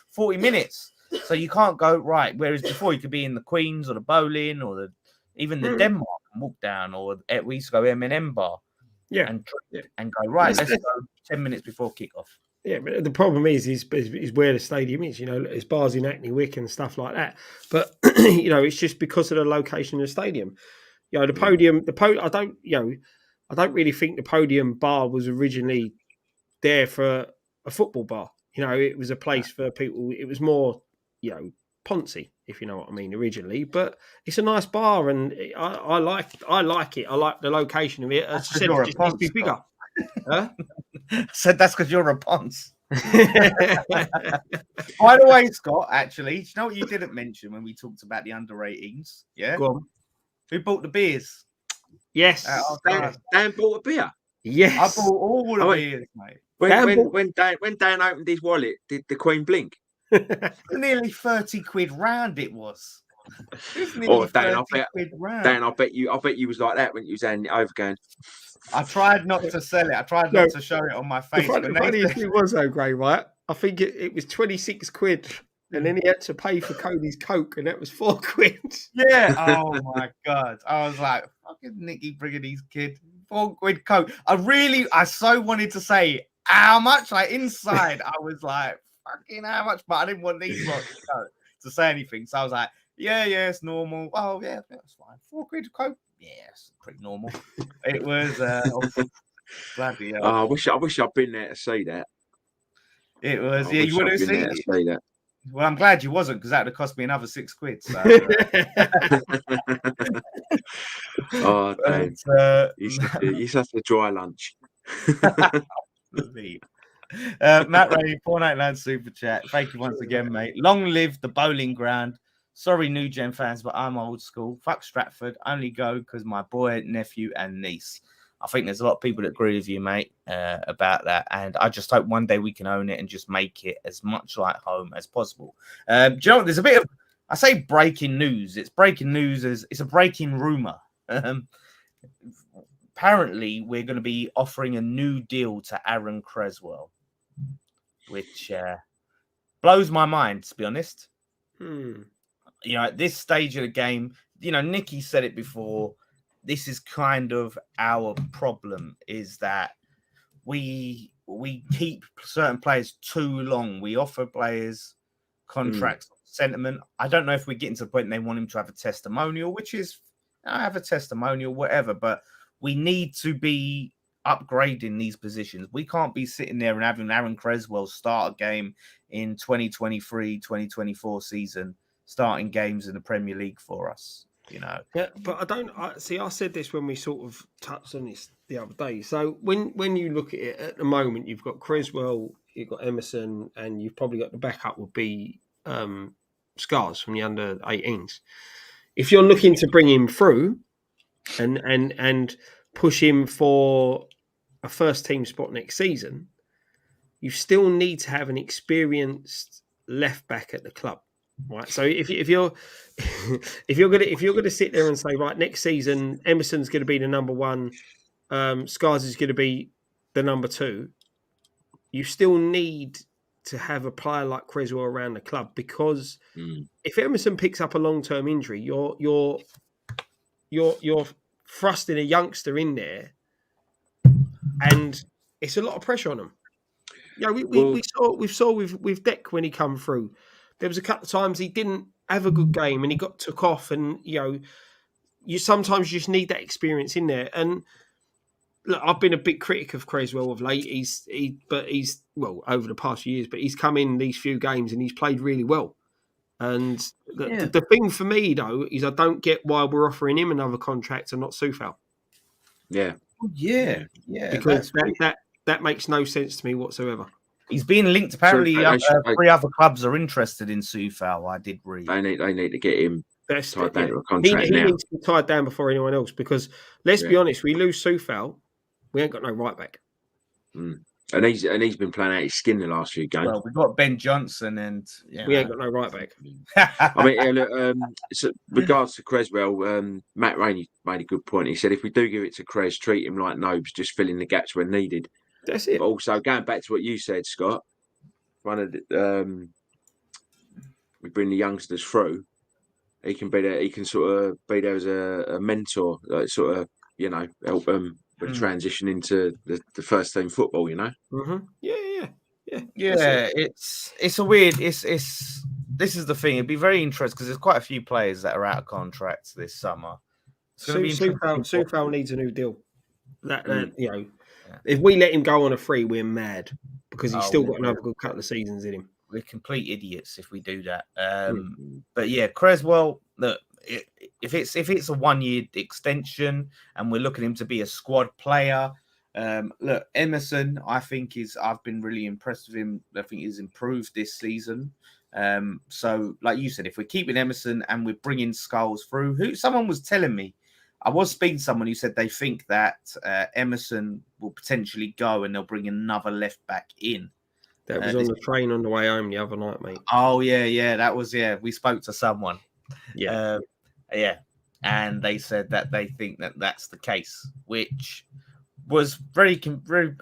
40 minutes. So you can't go, right, whereas before you could be in the Queens or the Bowling or even the Denmark and walk down, or we used to go M&M bar and go, right, let's go 10 minutes before kickoff. Yeah, but the problem is where the stadium is. You know, there's bars in Hackney Wick and stuff like that. But you know, it's just because of the location of the stadium. You know, the podium. I don't really think the podium bar was originally there for a football bar. You know, it was a place for people. It was more, you know, poncy, if you know what I mean, originally. But it's a nice bar, and I like it. I like the location of it. As I said, it just needs to be bigger. Huh? Said that's because you're a ponce. By the way, Scott, actually, you know what you didn't mention when we talked about the under 18s? Yeah. Go on. Who bought the beers? Yes. Dan bought a beer. Yes. I bought all the beers, mate. When Dan opened his wallet, did the Queen blink? Nearly 30 quid round it was. Dan, I bet you was like that when you was handing it over going. I tried not to sell it. I tried not to show it on my face. The funny thing was, though, Gray, right? I think it was 26 quid, and then he had to pay for Cody's Coke, and that was 4 quid. Yeah. Oh, my God. I was like, fucking Nicky Brigady's kid. 4 quid Coke. I so wanted to say how much. Like, inside, I was like, fucking how much? But I didn't want these lots to say anything. So I was like, yeah, it's normal. Oh, yeah, that's fine. 4 quid Coke. Yeah, it's pretty normal. It was bloody hell. I wish I'd been there to see that. It was, you would have seen that. Well, I'm glad you wasn't, because that would have cost me another 6 quid. So, oh, damn. You have to dry lunch. Matt Ray, 499 super chat. Thank you once again, mate. Long live the Bowling Ground. Sorry, new gen fans, but I'm old school. Fuck Stratford. Only go because my boy, nephew, and niece. I think there's a lot of people that agree with you, mate, about that. And I just hope one day we can own it and just make it as much like home as possible. Do you know what? There's a bit of, I say breaking news. It's breaking news as it's a breaking rumor. Apparently, we're going to be offering a new deal to Aaron Creswell, which blows my mind, to be honest. You know, at this stage of the game, you know, Nicky said it before. This is kind of our problem, is that we keep certain players too long. We offer players contracts sentiment. I don't know if we're getting to the point they want him to have a testimonial, which is I have a testimonial, whatever. But we need to be upgrading these positions. We can't be sitting there and having Aaron Creswell start a game in 2023-2024 season, starting games in the Premier League for us. Yeah, but I said this when we sort of touched on this the other day. So when you look at it at the moment, you've got Creswell, you've got Emerson, and you've probably got the backup would be Scars from the under 18s. If you're looking to bring him through and push him for a first team spot next season, you still need to have an experienced left back at the club. Right, so if you're gonna sit there and say, right, next season Emerson's going to be the number one, Scars is going to be the number two, you still need to have a player like Creswell around the club, because if Emerson picks up a long-term injury, you're thrusting a youngster in there, and it's a lot of pressure on them. We saw with Deck when he come through. There was a couple of times he didn't have a good game and he got took off, and you sometimes just need that experience in there. And look, I've been a big critic of Creswell of late. He's over the past few years, but he's come in these few games and he's played really well. And the thing for me though is I don't get why we're offering him another contract and not Soufal. Yeah, because that makes no sense to me whatsoever. He's been linked. Apparently, 3 other clubs are interested in Soufal. I did read. They need to get him tied down to a contract he now. Needs to be tied down before anyone else, because let's be honest, we lose Soufal, we ain't got no right back. And he's been playing out his skin the last few games. Well, we've got Ben Johnson, and we ain't got no right back. I mean, look, so regards to Creswell, Matt Rainey made a good point. He said if we do give it to Cres, treat him like Nobes, just fill in the gaps when needed. That's it. But also going back to what you said, Scott, we bring the youngsters through. He can be there. He can sort of be there as a mentor, like sort of help them with transition into the first team football. Mm-hmm. Yeah. It's a weird. This is the thing. It'd be very interesting because there's quite a few players that are out of contracts this summer. Soufal needs a new deal. If we let him go on a free, we're mad, because he's still got another good couple of seasons in him. We're complete idiots if we do that. But yeah, Creswell, look, if it's a 1-year extension and we're looking at him to be a squad player, look, Emerson, I've been really impressed with him. I think he's improved this season. So like you said, if we're keeping Emerson and we're bringing Skulls through, someone was telling me, I was speaking to someone who said they think that Emerson will potentially go and they'll bring another left back in. That was on the train on the way home the other night, mate. Oh, yeah. That was, we spoke to someone. Yeah. And they said that they think that that's the case, which was I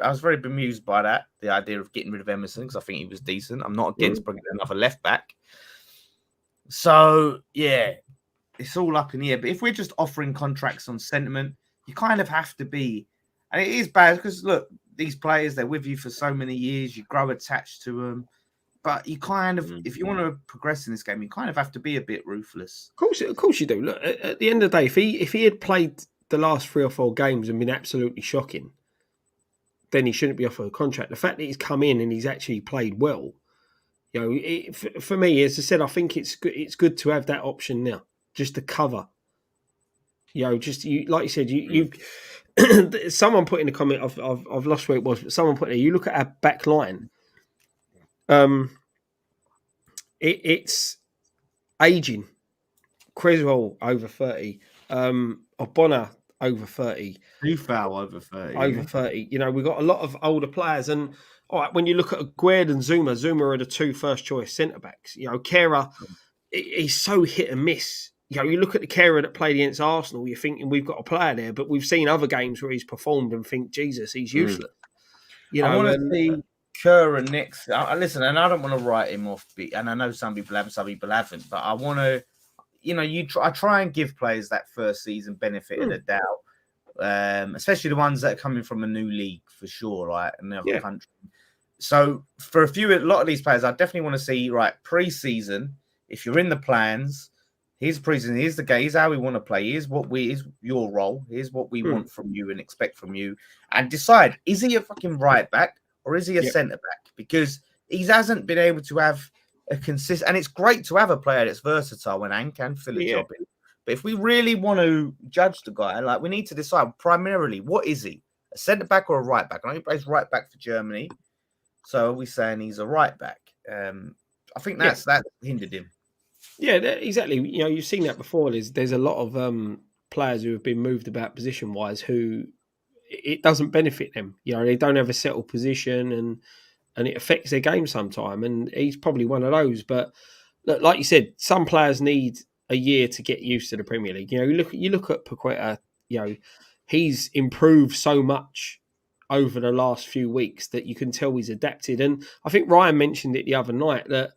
was very bemused by that, the idea of getting rid of Emerson, because I think he was decent. I'm not against bringing another left back. So, yeah. It's all up in the air. But if we're just offering contracts on sentiment, you kind of have to be. And it is bad because, look, these players, they're with you for so many years. You grow attached to them. But you kind of, if you want to progress in this game, you kind of have to be a bit ruthless. Of course you do. Look, at the end of the day, if he had played the last 3 or 4 games and been absolutely shocking, then he shouldn't be offered a contract. The fact that he's come in and he's actually played well, for me, as I said, I think it's good to have that option now. Just to cover, like you said, you someone put in a comment. I've lost where it was, but someone put there. You look at our back line. It's aging. Creswell over 30. Obona over 30. Soufal over 30. Over 30. We've got a lot of older players, and all right, when you look at Aguerd and Zuma are the 2 first choice centre backs. Kera, he's so hit and miss. You look at the Kera that played against Arsenal, you're thinking we've got a player there, but we've seen other games where he's performed and think, Jesus, he's useless. I want to see Kera next. Listen, and I don't want to write him off, and I know some people have, some people haven't, but I want to, I try and give players that first season benefit of the doubt, especially the ones that are coming from a new league for sure, right, in another country. So for a lot of these players, I definitely want to see, right, pre-season, if you're in the plans, here's preseason, here's the game, here's how we want to play, here's your role, here's what we want from you and expect from you, and decide, is he a fucking right back or is he a centre back? Because he hasn't been able to have a consistent, and it's great to have a player that's versatile and can fill a job in. But if we really want to judge the guy, like, we need to decide primarily, what is he? A centre back or a right back? I know he plays right back for Germany, so are we saying he's a right back? I think that hindered him. Yeah, exactly. You know, you've seen that before. There's a lot of players who have been moved about position wise who it doesn't benefit them. You know, they don't have a settled position, and it affects their game sometime. And he's probably one of those. But look, like you said, some players need a year to get used to the Premier League. You know, you look at Paqueta. You know, he's improved so much over the last few weeks that you can tell he's adapted. And I think Ryan mentioned it the other night that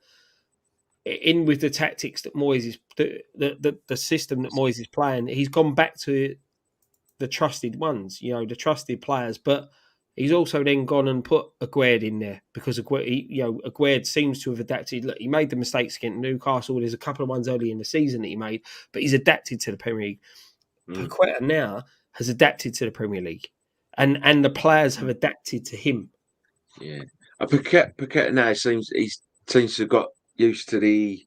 in with the tactics that Moyes is the system that Moyes is playing, he's gone back to the trusted ones, you know, the trusted players, but he's also then gone and put Aguerd in there because Aguerd seems to have adapted. Look, he made the mistakes against Newcastle. There's a couple of ones early in the season that he made, but he's adapted to the Premier League. Paqueta now has adapted to the Premier League, and the players have adapted to him. Yeah, Paqueta now seems to have got used to the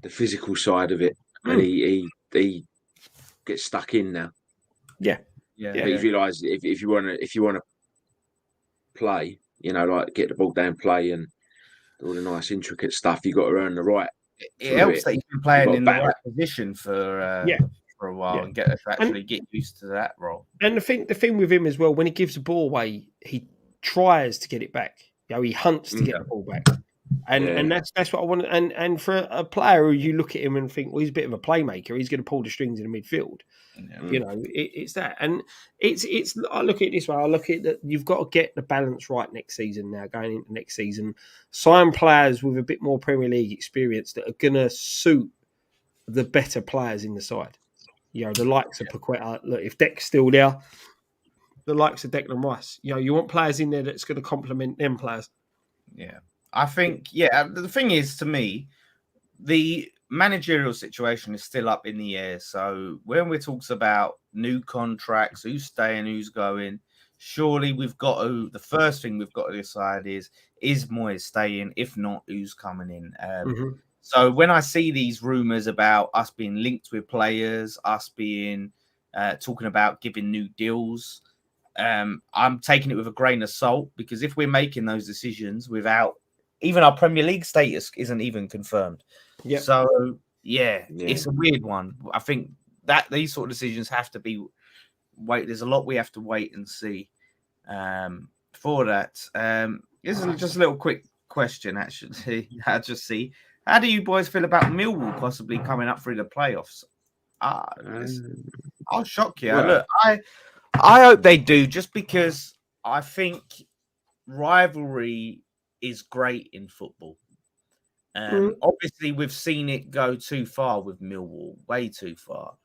physical side of it, and he gets stuck in now. Yeah. He's realised if you want to play, you know, like get the ball down, play, and all the nice intricate stuff, you got to earn the right. It helps that you've been playing in the right position for a while and get used to that role. And the thing with him as well, when he gives the ball away, he tries to get it back. You know, he hunts to get the ball back. And that's what I want. And for a player who you look at him and think, well, he's a bit of a playmaker, he's going to pull the strings in the midfield. You know, it's that. And it's. I look at it this way. I look at that. You've got to get the balance right next season. Now going into next season, sign players with a bit more Premier League experience that are going to suit the better players in the side. You know, the likes of Paqueta. Look, if Dec's still there, the likes of Declan Rice. You know, you want players in there that's going to complement them players. Yeah. I think, the thing is, to me, the managerial situation is still up in the air. So when we talks about new contracts, who's staying, who's going, surely the first thing we've got to decide is Moyes staying? If not, who's coming in? So when I see these rumours about us being linked with players, us being talking about giving new deals, I'm taking it with a grain of salt, because if we're making those decisions without even our Premier League status isn't even confirmed. Yep. So it's a weird one. I think that these sort of decisions have to be there's a lot we have to wait and see for that. This is just a little quick question, actually. I just see. How do you boys feel about Millwall possibly coming up through the playoffs? I'll shock you. Look, I hope they do, just because I think rivalry is great in football. Obviously, we've seen it go too far with Millwall, way too far.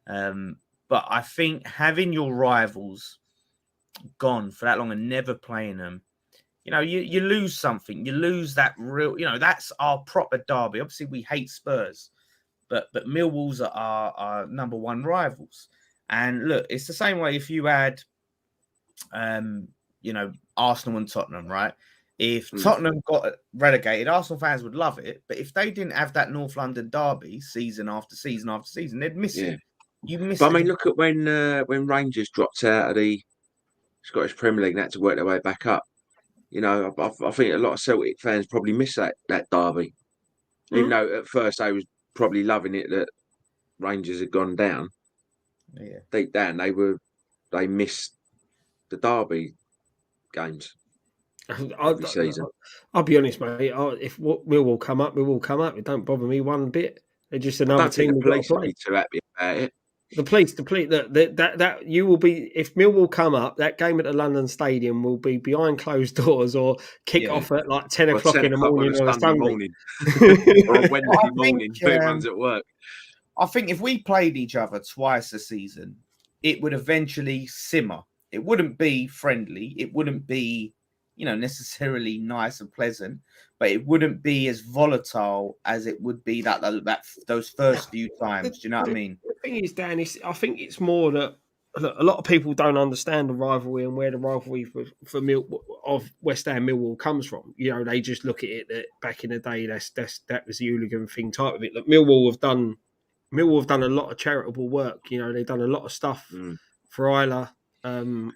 But I think having your rivals gone for that long and never playing them, you know, you lose something. You lose that real, you know, that's our proper derby. Obviously, we hate Spurs, but Millwall's are our number one rivals. And look, it's the same way if you had, you know, Arsenal and Tottenham, right? If Tottenham got relegated, Arsenal fans would love it. But if they didn't have that North London derby season after season after season, they'd miss it. You miss it. But I mean, look at when Rangers dropped out of the Scottish Premier League and had to work their way back up. You know, I think a lot of Celtic fans probably miss that derby. Even though at first they was probably loving it that Rangers had gone down. Yeah. Deep down, they missed the derby games. Season. I'll be honest, mate. If Millwall come up, Millwall come up. It don't bother me one bit. They're just another team. The police will be too happy about it. The police, that you will be. If Millwall come up, that game at the London Stadium will be behind closed doors or kick off at like 10 o'clock in the morning on a Sunday morning or a Wednesday morning. Everyone's at work. I think if we played each other twice a season, it would eventually simmer. It wouldn't be friendly. It wouldn't be, necessarily nice and pleasant, but it wouldn't be as volatile as it would be that those first few times. Do you know what I mean? The thing is, Dan, I think it's more that look, a lot of people don't understand the rivalry and where the rivalry of West Ham Millwall comes from. They just look at it that back in the day, that was the hooligan thing type of it. Look, Millwall have done a lot of charitable work. They've done a lot of stuff for Isla. When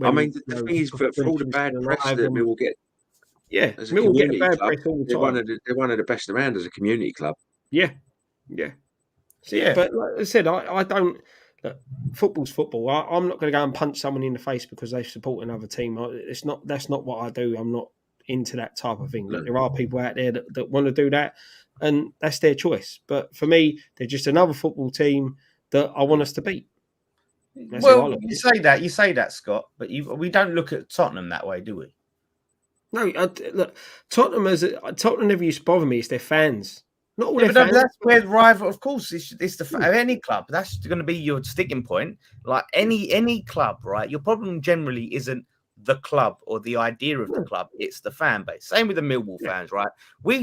I mean, the thing is, for all the bad press that Millwall get, as a Millwall get a community bad club, press all the they're time. one of the best around as a community club. Yeah. See, Yeah. but like I said, I don't. Look, football's football. I'm not going to go and punch someone in the face because they support another team. That's not what I do. I'm not into that type of thing. Look, there are people out there that want to do that, and that's their choice. But for me, they're just another football team that I want us to beat. That's Well, you say that, Scott, but we don't look at Tottenham that way, do we? No, look, Tottenham never used to bother me. It's their fans. Not all their fans. That's where the rival, of course, it's any club. That's going to be your sticking point. Like any club, right? Your problem generally isn't the club or the idea of the club. It's the fan base. Same with the Millwall fans, right? We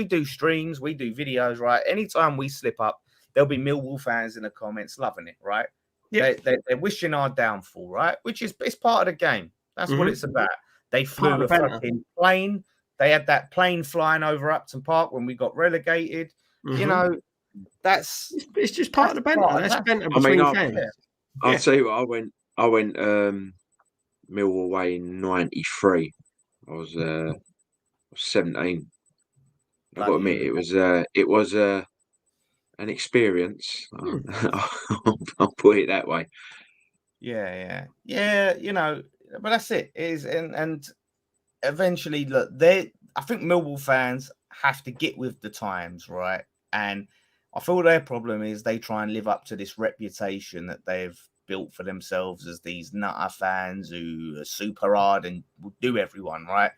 do streams, we do videos, right? Anytime we slip up, there'll be Millwall fans in the comments loving it, right? Yeah. They're wishing our downfall, right? It's part of the game. That's what it's about. They flew a fucking plane. They had that plane flying over Upton Park when we got relegated. It's just part of the banter. That's banter between fans. I'll tell you what, I went Millwall away in '93. I was 17. I've got to admit, it was an experience. I'll put it that way. Yeah. But that's it. And eventually, look, I think Millwall fans have to get with the times, right? And I feel their problem is they try and live up to this reputation that they've built for themselves as these nutter fans who are super hard and will do everyone, right?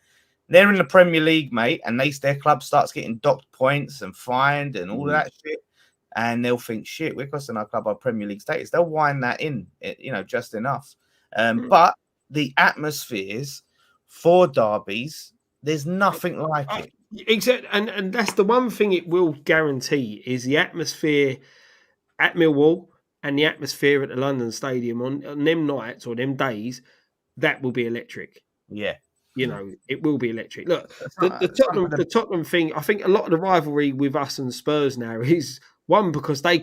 They're in the Premier League, mate, and their club starts getting docked points and fined and all of that shit. And they'll think, shit, we're costing our club our Premier League status. They'll wind that in, just enough. But the atmospheres for derbies, there's nothing like it. Exactly, and that's the one thing it will guarantee is the atmosphere at Millwall and the atmosphere at the London Stadium on them nights or them days. That will be electric. Yeah. It will be electric. Look, the Tottenham thing, I think a lot of the rivalry with us and Spurs now is one because they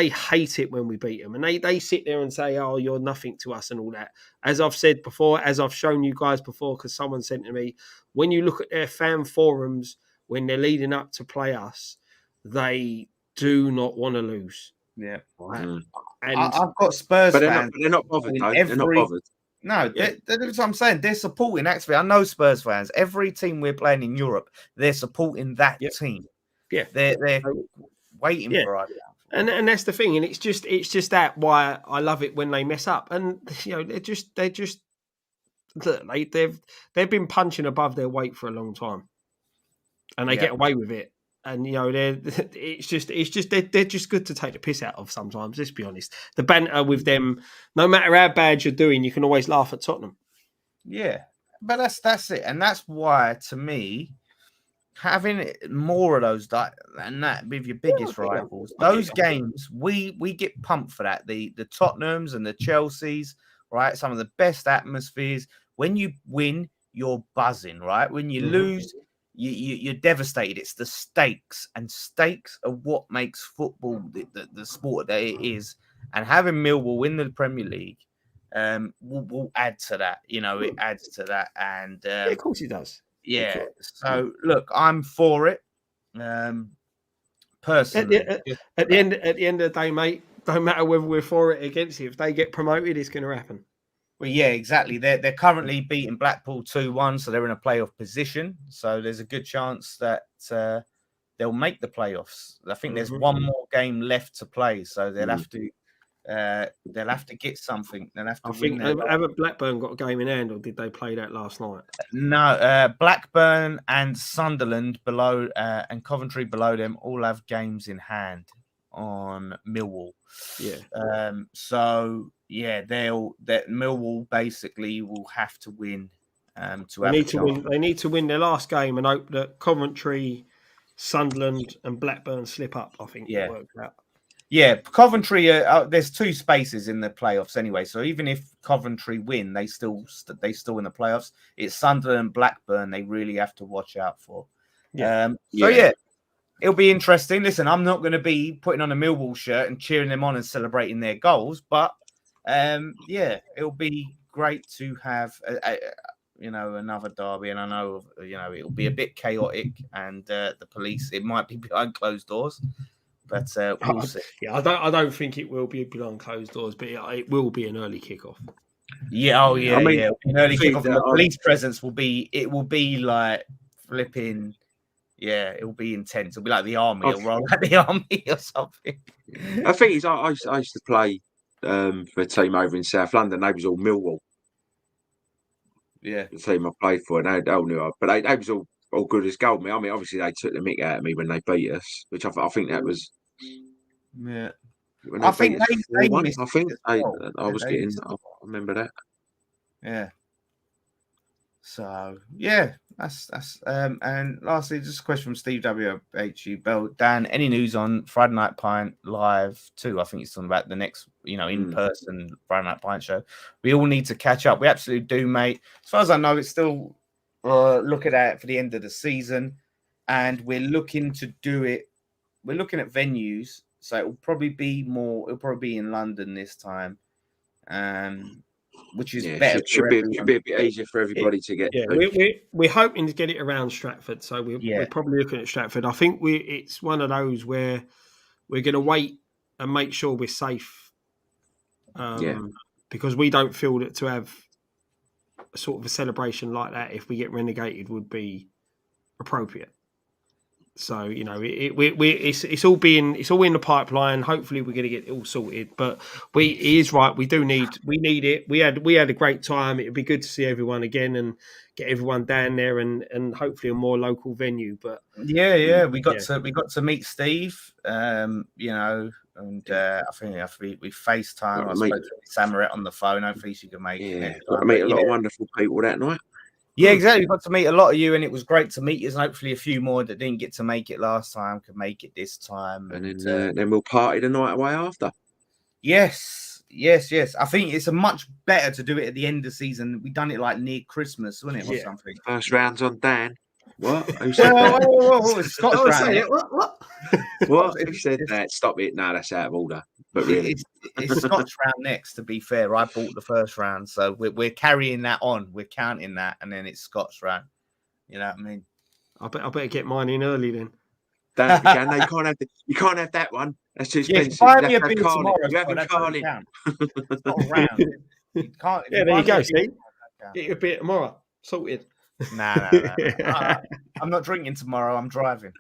hate it when we beat them, and they sit there and say, "Oh, you're nothing to us," and all that. As I've said before, as I've shown you guys before, because someone sent to me, when you look at their fan forums when they're leading up to play us, they do not want to lose. Yeah, and I've got Spurs fans, but they're not bothered. They're not bothered. No, that's what I'm saying. They're supporting. Actually, I know Spurs fans. Every team we're playing in Europe, they're supporting that team. Yeah, they're waiting for us. And that's the thing. And it's just that why I love it when they mess up. And they're just they've been punching above their weight for a long time, and they get away with it. And they're just good to take the piss out of sometimes. Let's be honest. The banter with them, no matter how bad you're doing, you can always laugh at Tottenham. Yeah, but that's it, and that's why, to me, having more of those and that with your biggest rivals, those games we get pumped for that. The Tottenhams and the Chelseas, right? Some of the best atmospheres. When you win, you're buzzing, right? When you lose, you're devastated. It's the stakes, and stakes are what makes football the sport that it is. And having Millwall win the Premier League will add to that. It adds to that. And of course it does. Yeah. So look, I'm for it. Personally, at the end of the day, mate, don't matter whether we're for it or against it. If they get promoted, it's going to happen. Well, yeah, exactly. They're currently beating Blackpool 2-1, so they're in a playoff position. So there's a good chance that they'll make the playoffs. I think there's one more game left to play, so they'll have to get something. They'll have to win. Haven't Blackburn got a game in hand, or did they play that last night? No, Blackburn and Sunderland below and Coventry below them all have games in hand on Millwall. Yeah. So yeah, that Millwall basically will have to win to They have need a to chance. win. They need to win their last game and hope that Coventry, Sunderland, and Blackburn slip up. I think Yeah. it works out. Yeah, Coventry. There's 2 spaces in the playoffs anyway. So even if Coventry win, they still in the playoffs. It's Sunderland and Blackburn. They really have to watch out for. Yeah. It'll be interesting. Listen, I'm not going to be putting on a Millwall shirt and cheering them on and celebrating their goals, but it'll be great to have another derby. And I know it'll be a bit chaotic, and the police. It might be behind closed doors. But we'll see. Yeah, I don't think it will be behind closed doors, but it will be an early kickoff. Yeah, I mean, an early kickoff. that The police presence will be like flipping. Yeah, it will be intense. It'll be like the army. It'll roll like the army or something. I think I used to play for a team over in South London. They was all Millwall. Yeah, The team I played for, and they all knew. But they was all good as gold. I mean, obviously they took the mick out of me when they beat us, which I think that was. Yeah, When I think they 4-1, missed I think I was they getting. missed I remember that. Yeah. So yeah, that's and lastly, just a question from Steve WHU Bell. Dan, any news on Friday Night Pint Live 2? I think he's talking about the next, in-person Friday Night Pint show. We all need to catch up. We absolutely do, mate. As far as I know, it's still looking at it for the end of the season, and we're looking to do it. We're looking at venues, so it'll probably be in London this time. Which is better. Should be a bit easier for everybody to get. Yeah, we're hoping to get it around Stratford, so we're probably looking at Stratford. I think it's one of those where we're going to wait and make sure we're safe, because we don't feel that to have a sort of a celebration like that if we get relegated would be appropriate. So it's all in the pipeline. Hopefully we're going to get it all sorted. But he is right. We need it. We had a great time. It'd be good to see everyone again and get everyone down there and hopefully a more local venue. But we got to meet Steve. I think we FaceTime. I spoke to Samaret on the phone. Hopefully she can make it. I meet a lot of wonderful people that night. Yeah, exactly. We got to meet a lot of you, and it was great to meet you. And hopefully, a few more that didn't get to make it last time could make it this time. And then we'll party the night away after. Yes. I think it's a much better to do it at the end of the season. We done it like near Christmas, wasn't it, or something? First round's on Dan. What? Who said that? Whoa, Scott's round. What? What? Who said that? Stop it! No, that's out of order. But really, it's Scott's round next. To be fair, I bought the first round, so we're carrying that on. We're counting that, and then it's Scott's round. You know what I mean? I better get mine in early then. Dan, you can't have that one. That's too expensive. Buy me a beer tomorrow. You have a Carling. It's not a round. You can't. Yeah, there you go. See, get your beer tomorrow. Sorted. Nah. I'm not drinking tomorrow. I'm driving.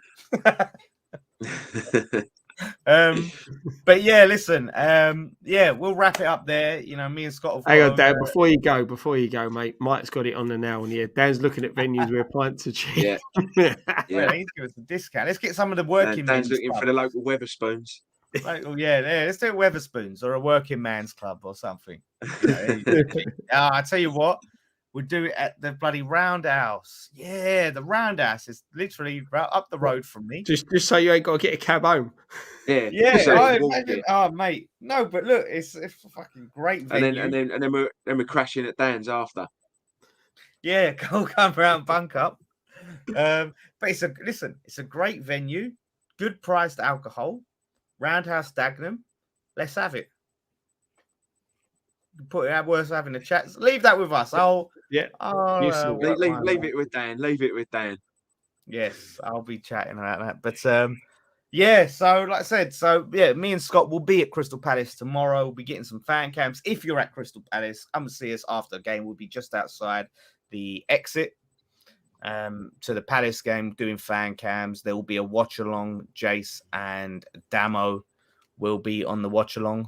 But yeah, listen. We'll wrap it up there. Me and Scott. Hang on, Dan. Before you go, mate. Mike's got it on the nail. And Dan's looking at venues where pints are cheap. Yeah. Well, he needs to give us a discount. Let's get some of the working. Dan's looking for the local Weatherspoons. Let's do Weatherspoons or a working man's club or something. I tell you what. We'll do it at the bloody Roundhouse. Yeah, the Roundhouse is literally up the road from me. Just so you ain't got to get a cab home. Yeah. Mate. No, but look, it's a fucking great venue. And then we're crashing at Dan's after. Yeah, come around, bunk up. But it's a great venue, good priced alcohol. Roundhouse Dagenham. Let's have it. Put it worth having a chat. Leave that with us. Leave it with Dan. Leave it with Dan. Yes, I'll be chatting about that. But so like I said, me and Scott will be at Crystal Palace tomorrow. We'll be getting some fan cams. If you're at Crystal Palace, come and see us after the game. We'll be just outside the exit to the Palace game doing fan cams. There will be a watch along. Jace and Damo will be on the watch along.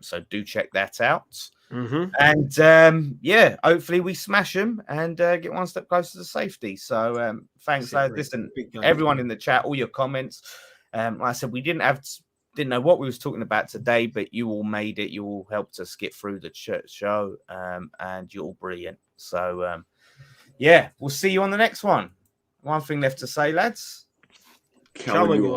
So do check that out. Mm-hmm. And hopefully we smash them and get one step closer to safety. So thanks. Listen, everyone in the chat, all your comments. Like I said, we didn't know what we was talking about today, but you all made it. You all helped us get through the show, and you're all brilliant. So yeah, we'll see you on the next one. One thing left to say, lads. Come on, you